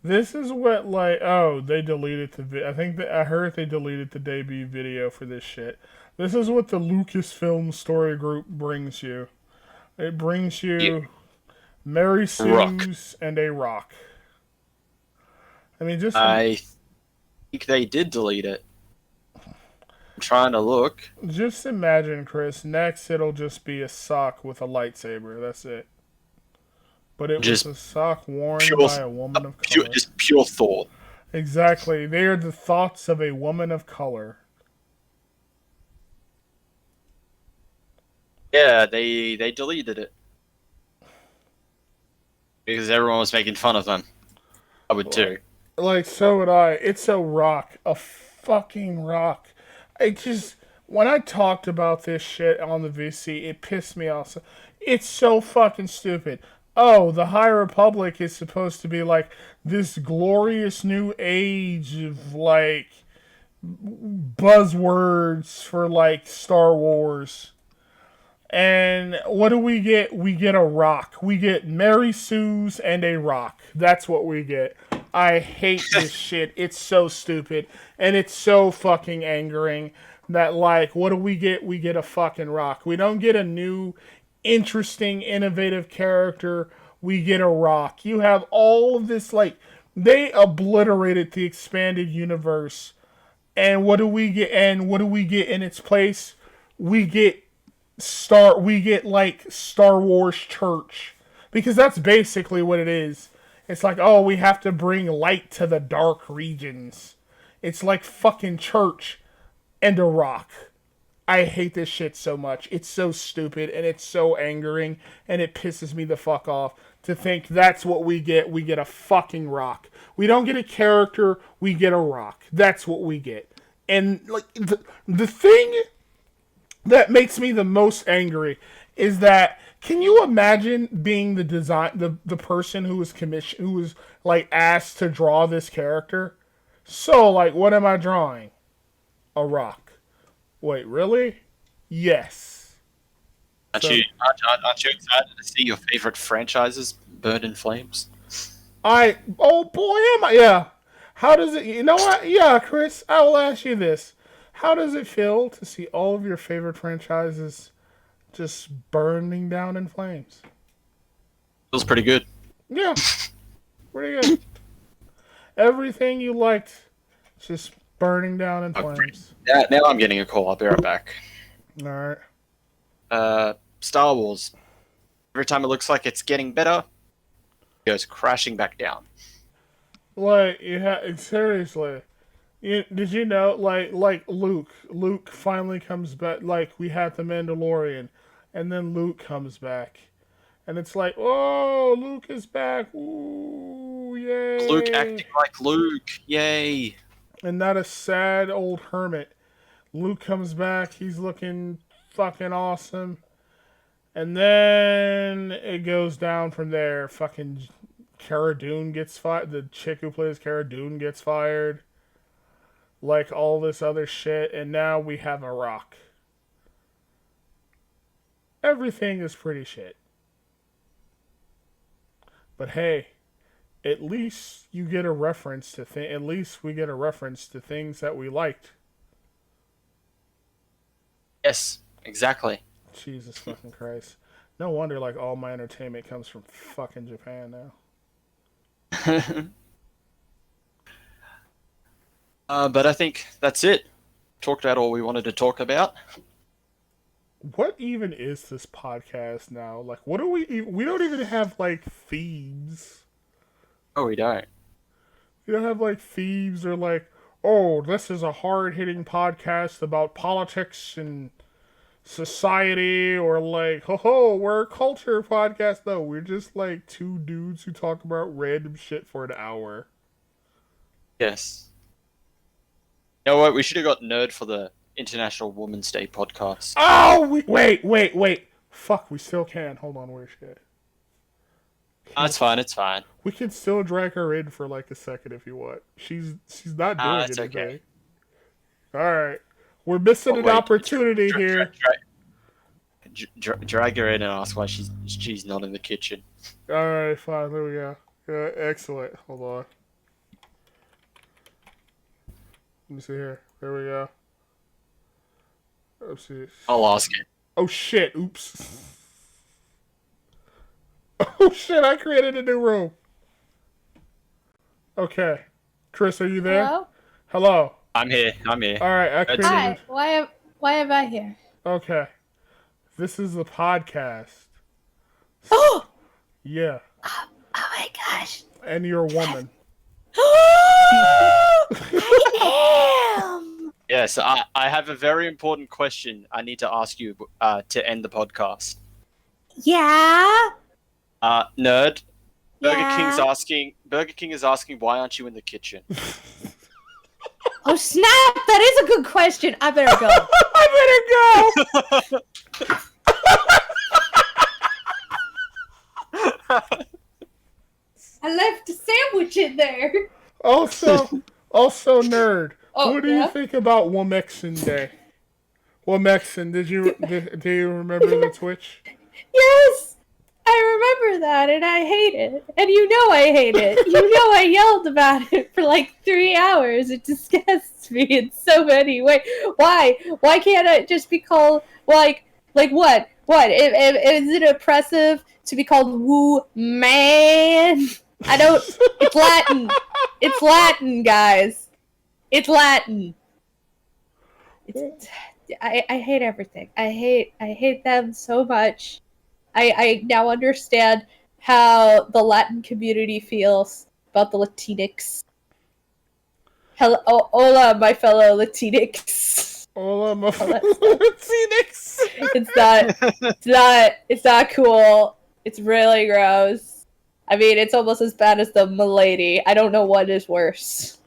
S2: This is what they deleted the. I heard they deleted the debut video for this shit. This is what the Lucasfilm story group brings you. It brings you Mary Sue's and a rock. I mean,
S1: I think they did delete it. I'm trying to look.
S2: Just imagine, Chris. Next, it'll just be a sock with a lightsaber. That's it. But it was a sock worn by a woman of color.
S1: Just pure thought.
S2: Exactly. They are the thoughts of a woman of color.
S1: Yeah, they deleted it. Because everyone was making fun of them. I would too.
S2: Like, so would I. It's a rock. A fucking rock. When I talked about this shit on the VC, it pissed me off. It's so fucking stupid. Oh, the High Republic is supposed to be like this glorious new age of like buzzwords for like Star Wars. And what do we get? We get a rock. We get Mary Sue's and a rock. That's what we get. I hate this shit. It's so stupid. And it's so fucking angering that, like, what do we get? We get a fucking rock. We don't get a new, interesting, innovative character. We get a rock. You have all of this, like, they obliterated the expanded universe. And what do we get? And what do we get in its place? We get Star Wars Church, because that's basically what it is. It's like, oh, we have to bring light to the dark regions. It's like fucking church and a rock. I hate this shit so much. It's so stupid and it's so angering and it pisses me the fuck off to think that's what we get. We get a fucking rock. We don't get a character, we get a rock. That's what we get. And like the thing that makes me the most angry is that, can you imagine being the person who was commissioned, who was like asked to draw this character? So, like, what am I drawing? A rock. Wait, really? Yes.
S1: Aren't you excited to see your favorite franchises burn in flames?
S2: Oh boy, am I? Yeah. How does it? You know what? Yeah, Chris, I will ask you this: how does it feel to see all of your favorite franchises just burning down in flames?
S1: Feels pretty good.
S2: Yeah, pretty good. Everything you liked, just burning down in flames.
S1: Yeah, now I'm getting a call. I'll be right back.
S2: All right.
S1: Star Wars. Every time it looks like it's getting better, it goes crashing back down.
S2: Like, seriously. Did you know, like Luke finally comes back, like, we had the Mandalorian, and then Luke comes back. And it's like, oh, Luke is back, ooh, yay.
S1: Luke acting like Luke, yay.
S2: And not a sad old hermit. Luke comes back, he's looking fucking awesome. And then it goes down from there. Fucking Cara Dune gets fired, the chick who plays Cara Dune gets fired. Like all this other shit, and now we have a rock. Everything is pretty shit. But hey, at least you get a reference to at least we get a reference to things that we liked.
S1: Yes, exactly.
S2: Jesus fucking Christ. No wonder, like, all my entertainment comes from fucking Japan now.
S1: But I think that's it. Talked about all we wanted to talk about.
S2: What even is this podcast now? Like, what do we don't even have, like, themes.
S1: Oh, we don't.
S2: We don't have, like, themes or, like, oh, this is a hard-hitting podcast about politics and society, or like, we're a culture podcast. No, we're just, like, two dudes who talk about random shit for an hour.
S1: Yes. You know what? We should have got Nerd for the International Women's Day podcast.
S2: Oh, wait. Fuck, we still can. Hold on, where's she at?
S1: It's fine, it's fine.
S2: We can still drag her in for like a second if you want. She's not doing
S1: it's
S2: anything.
S1: okay.
S2: Alright. We're missing an opportunity here.
S1: Drag her in and ask why she's not in the kitchen.
S2: Alright, fine. There we go. Excellent. Hold on. Let me see here. There we go. Let's see.
S1: I'll ask it.
S2: Oh shit. Oops. Oh shit, I created a new room. Okay. Chris, are you there?
S8: Hello?
S2: Hello.
S1: I'm here.
S2: Alright, I created...
S8: Hi, why am I here?
S2: Okay. This is the podcast.
S8: Oh!
S2: Yeah.
S8: Oh my gosh.
S2: And you're a woman.
S8: I am!
S1: Yes, I have a very important question I need to ask you to end the podcast.
S8: Yeah?
S1: Nerd, Burger
S8: Yeah?
S1: King is asking why aren't you in the kitchen?
S8: Oh snap! That is a good question. I better go.
S2: I better go!
S8: I left a sandwich in there.
S2: Also, Nerd,
S8: Oh,
S2: what do
S8: yeah?
S2: you think about Womexian Day? Well, Maxon, do you remember the Twitch?
S8: Yes, I remember that, and I hate it. And you know I hate it. You know I yelled about it for like 3 hours. It disgusts me in so many ways. Why? Why can't it just be called like what? What? Is it oppressive to be called woo man? I don't. It's Latin. It's Latin, guys. It's Latin. I hate everything. I hate them so much. I now understand how the Latin community feels about the Latinx. Hello, hola, my fellow Latinx.
S2: Hola, my fellow Latinx.
S8: It's not cool. It's really gross. I mean, it's almost as bad as the milady. I don't know what is worse.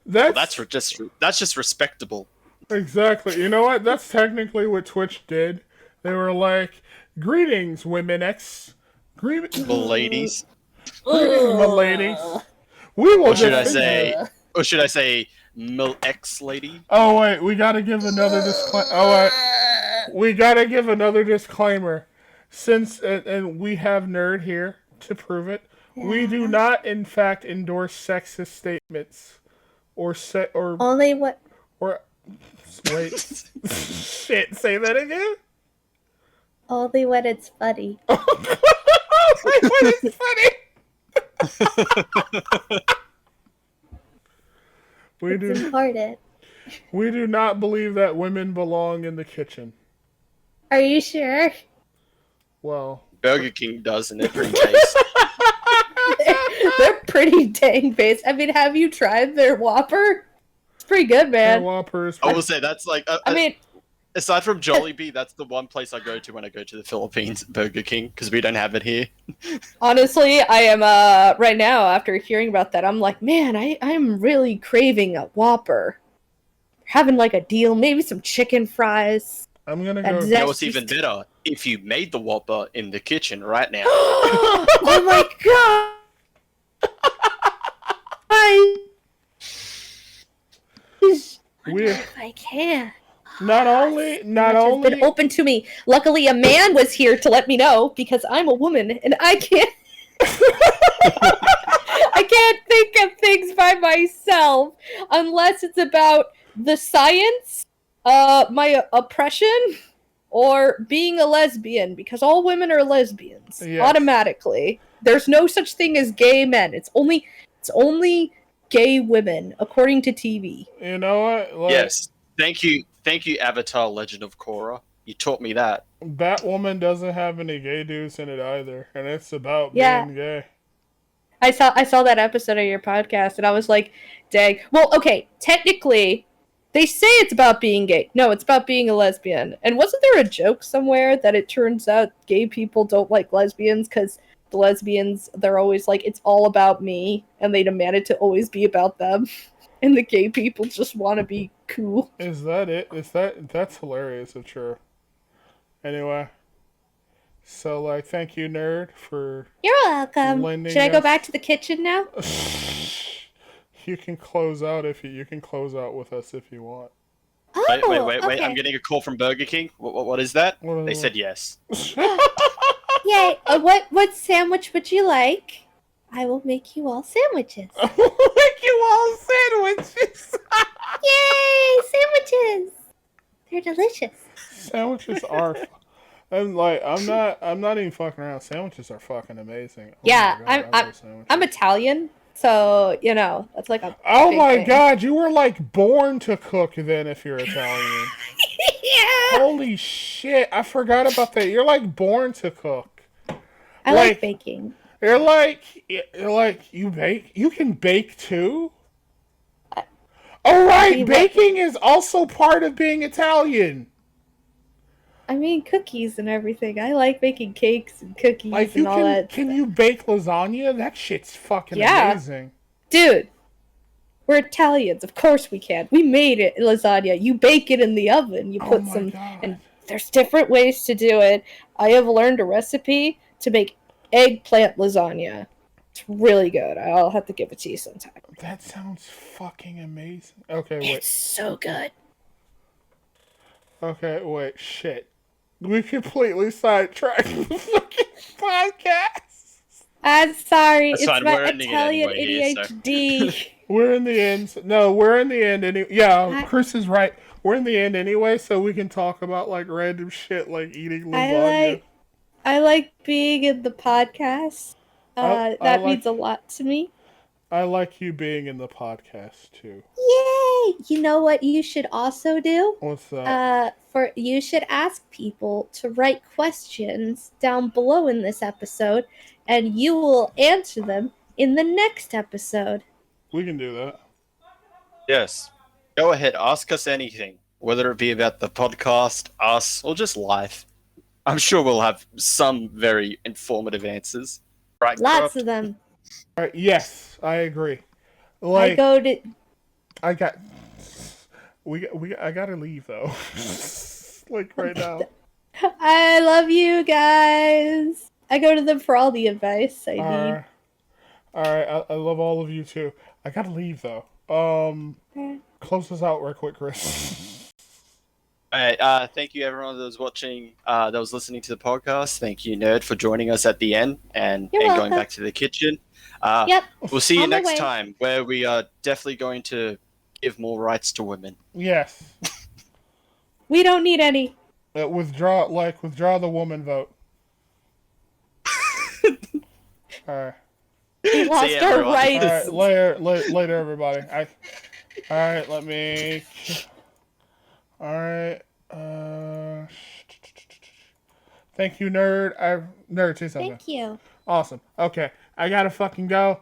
S1: That's just respectable.
S2: Exactly. You know what? That's technically what Twitch did. They were like, "Greetings, women X. Greetings,
S1: Ladies.
S2: Greetings, my ladies. We will
S1: Or should I
S2: defend
S1: say?
S2: you."
S1: Or should I say, Mil X lady?
S2: Oh wait, we gotta give another disclaimer. We gotta give another disclaimer, since and we have Nerd here to prove it. Yeah. We do not, in fact, endorse sexist statements or
S8: only what
S2: or wait. Shit, say that again.
S8: Only when it's funny.
S2: Only when it's funny.
S8: It's important.
S2: We do not believe that women belong in the kitchen.
S8: Are you sure?
S2: Well,
S1: Burger King does in every case.
S8: They're pretty dang based. I mean, have you tried their Whopper? It's pretty good, man.
S2: Their Whopper is
S1: I will say that's like.
S8: I mean,
S1: aside from Jollibee, that's the one place I go to when I go to the Philippines, Burger King, because we don't have it here.
S8: Honestly, I am right now after hearing about that, I'm like, man, I'm really craving a Whopper. Having like a deal, maybe some chicken fries.
S2: I'm gonna go.
S1: You know what's even better? If you made the Whopper in the kitchen right now.
S8: Oh my god! If I can.
S2: Not only
S8: been open to me. Luckily, a man was here to let me know because I'm a woman and I can't. I can't think of things by myself unless it's about the science, my oppression, or being a lesbian. Because all women are lesbians automatically. There's no such thing as gay men. It's only gay women according to TV.
S2: You know what? Like,
S1: yes. Thank you, Avatar: Legend of Korra. You taught me that.
S2: Batwoman doesn't have any gay dudes in it either, and it's about being gay.
S8: I saw that episode of your podcast, and I was like, dang. Well, okay, technically, they say it's about being gay. No, it's about being a lesbian. And wasn't there a joke somewhere that it turns out gay people don't like lesbians because the lesbians, they're always like, it's all about me, and they demand it to always be about them. And the gay people just want to be cool.
S2: Is that it? That's hilarious if true. Anyway. So, like, thank you, Nerd, for...
S8: You're welcome. Should I go back to the kitchen now?
S2: You can close out you can close out with us if you want.
S8: Oh,
S1: wait.
S8: Okay.
S1: I'm getting a call from Burger King. What is that? They said yes.
S8: Yay. What sandwich would you like? I will make you all sandwiches.
S2: I will make you all sandwiches.
S8: Yay, sandwiches. They're delicious.
S2: Sandwiches are... I'm not even fucking around. Sandwiches are fucking amazing. Oh
S8: yeah, I'm Italian, so you know that's like a.
S2: Oh my
S8: thing.
S2: god, you were like born to cook then if you're Italian.
S8: Yeah.
S2: Holy shit, I forgot about that. You're like born to cook.
S8: I like baking.
S2: You're like you bake. You can bake too. Oh right, baking is also part of being Italian.
S8: I mean, cookies and everything. I like baking cakes and cookies and all that.
S2: Can you bake lasagna? That shit's fucking amazing.
S8: Dude, we're Italians. Of course we can. We made it lasagna. You bake it in the oven. You put and there's different ways to do it. I have learned a recipe to make eggplant lasagna. It's really good. I'll have to give it to you sometime.
S2: That sounds fucking amazing. Okay, wait.
S8: It's so good.
S2: Okay, wait, shit. We completely sidetracked the fucking podcast.
S8: I'm sorry,
S1: That's
S8: it's
S1: fine,
S8: my
S1: we're ending it
S8: Italian
S1: anyway here, so.
S8: ADHD.
S2: We're in the end. No, we're in the end anyway. Yeah,
S8: I-
S2: Chris is right. We're in the end anyway, so we can talk about like random shit like eating lasagna.
S8: I like being in the podcast.
S2: I
S8: That
S2: like
S8: means a lot to me.
S2: I like you being in the podcast too.
S8: Yay! You know what you should also do?
S2: What's that?
S8: You should ask people to write questions down below in this episode, and you will answer them in the next episode.
S2: We can do that.
S1: Yes. Go ahead, ask us anything, whether it be about the podcast, us, or just life. I'm sure we'll have some very informative answers. Right,
S8: Lots
S1: Corrupt?
S8: of them.
S2: All right. Yes, I agree.
S8: I
S2: Like
S8: go to.
S2: I got. I gotta leave though. Like right now.
S8: I love you guys. I go to them for all the advice I need.
S2: Alright, I love all of you too. I gotta leave though. Close this out real quick, Chris.
S1: Alright, thank you everyone that was watching, that was listening to the podcast. Thank you, Nerd, for joining us at the end and
S8: You're
S1: going
S8: welcome.
S1: back to the kitchen.
S8: Yep.
S1: We'll see you
S8: On my
S1: next
S8: way.
S1: time, where we are definitely going to give more rights to women.
S2: Yes.
S8: We don't need any.
S2: Withdraw the woman vote. Alright.
S8: We lost
S1: ya,
S8: our
S1: everyone.
S8: rights.
S2: Later, everybody. Alright, let me. Alright. Thank you, Nerd. Nerd, say something.
S8: Thank you.
S2: Awesome. Okay, I gotta fucking go.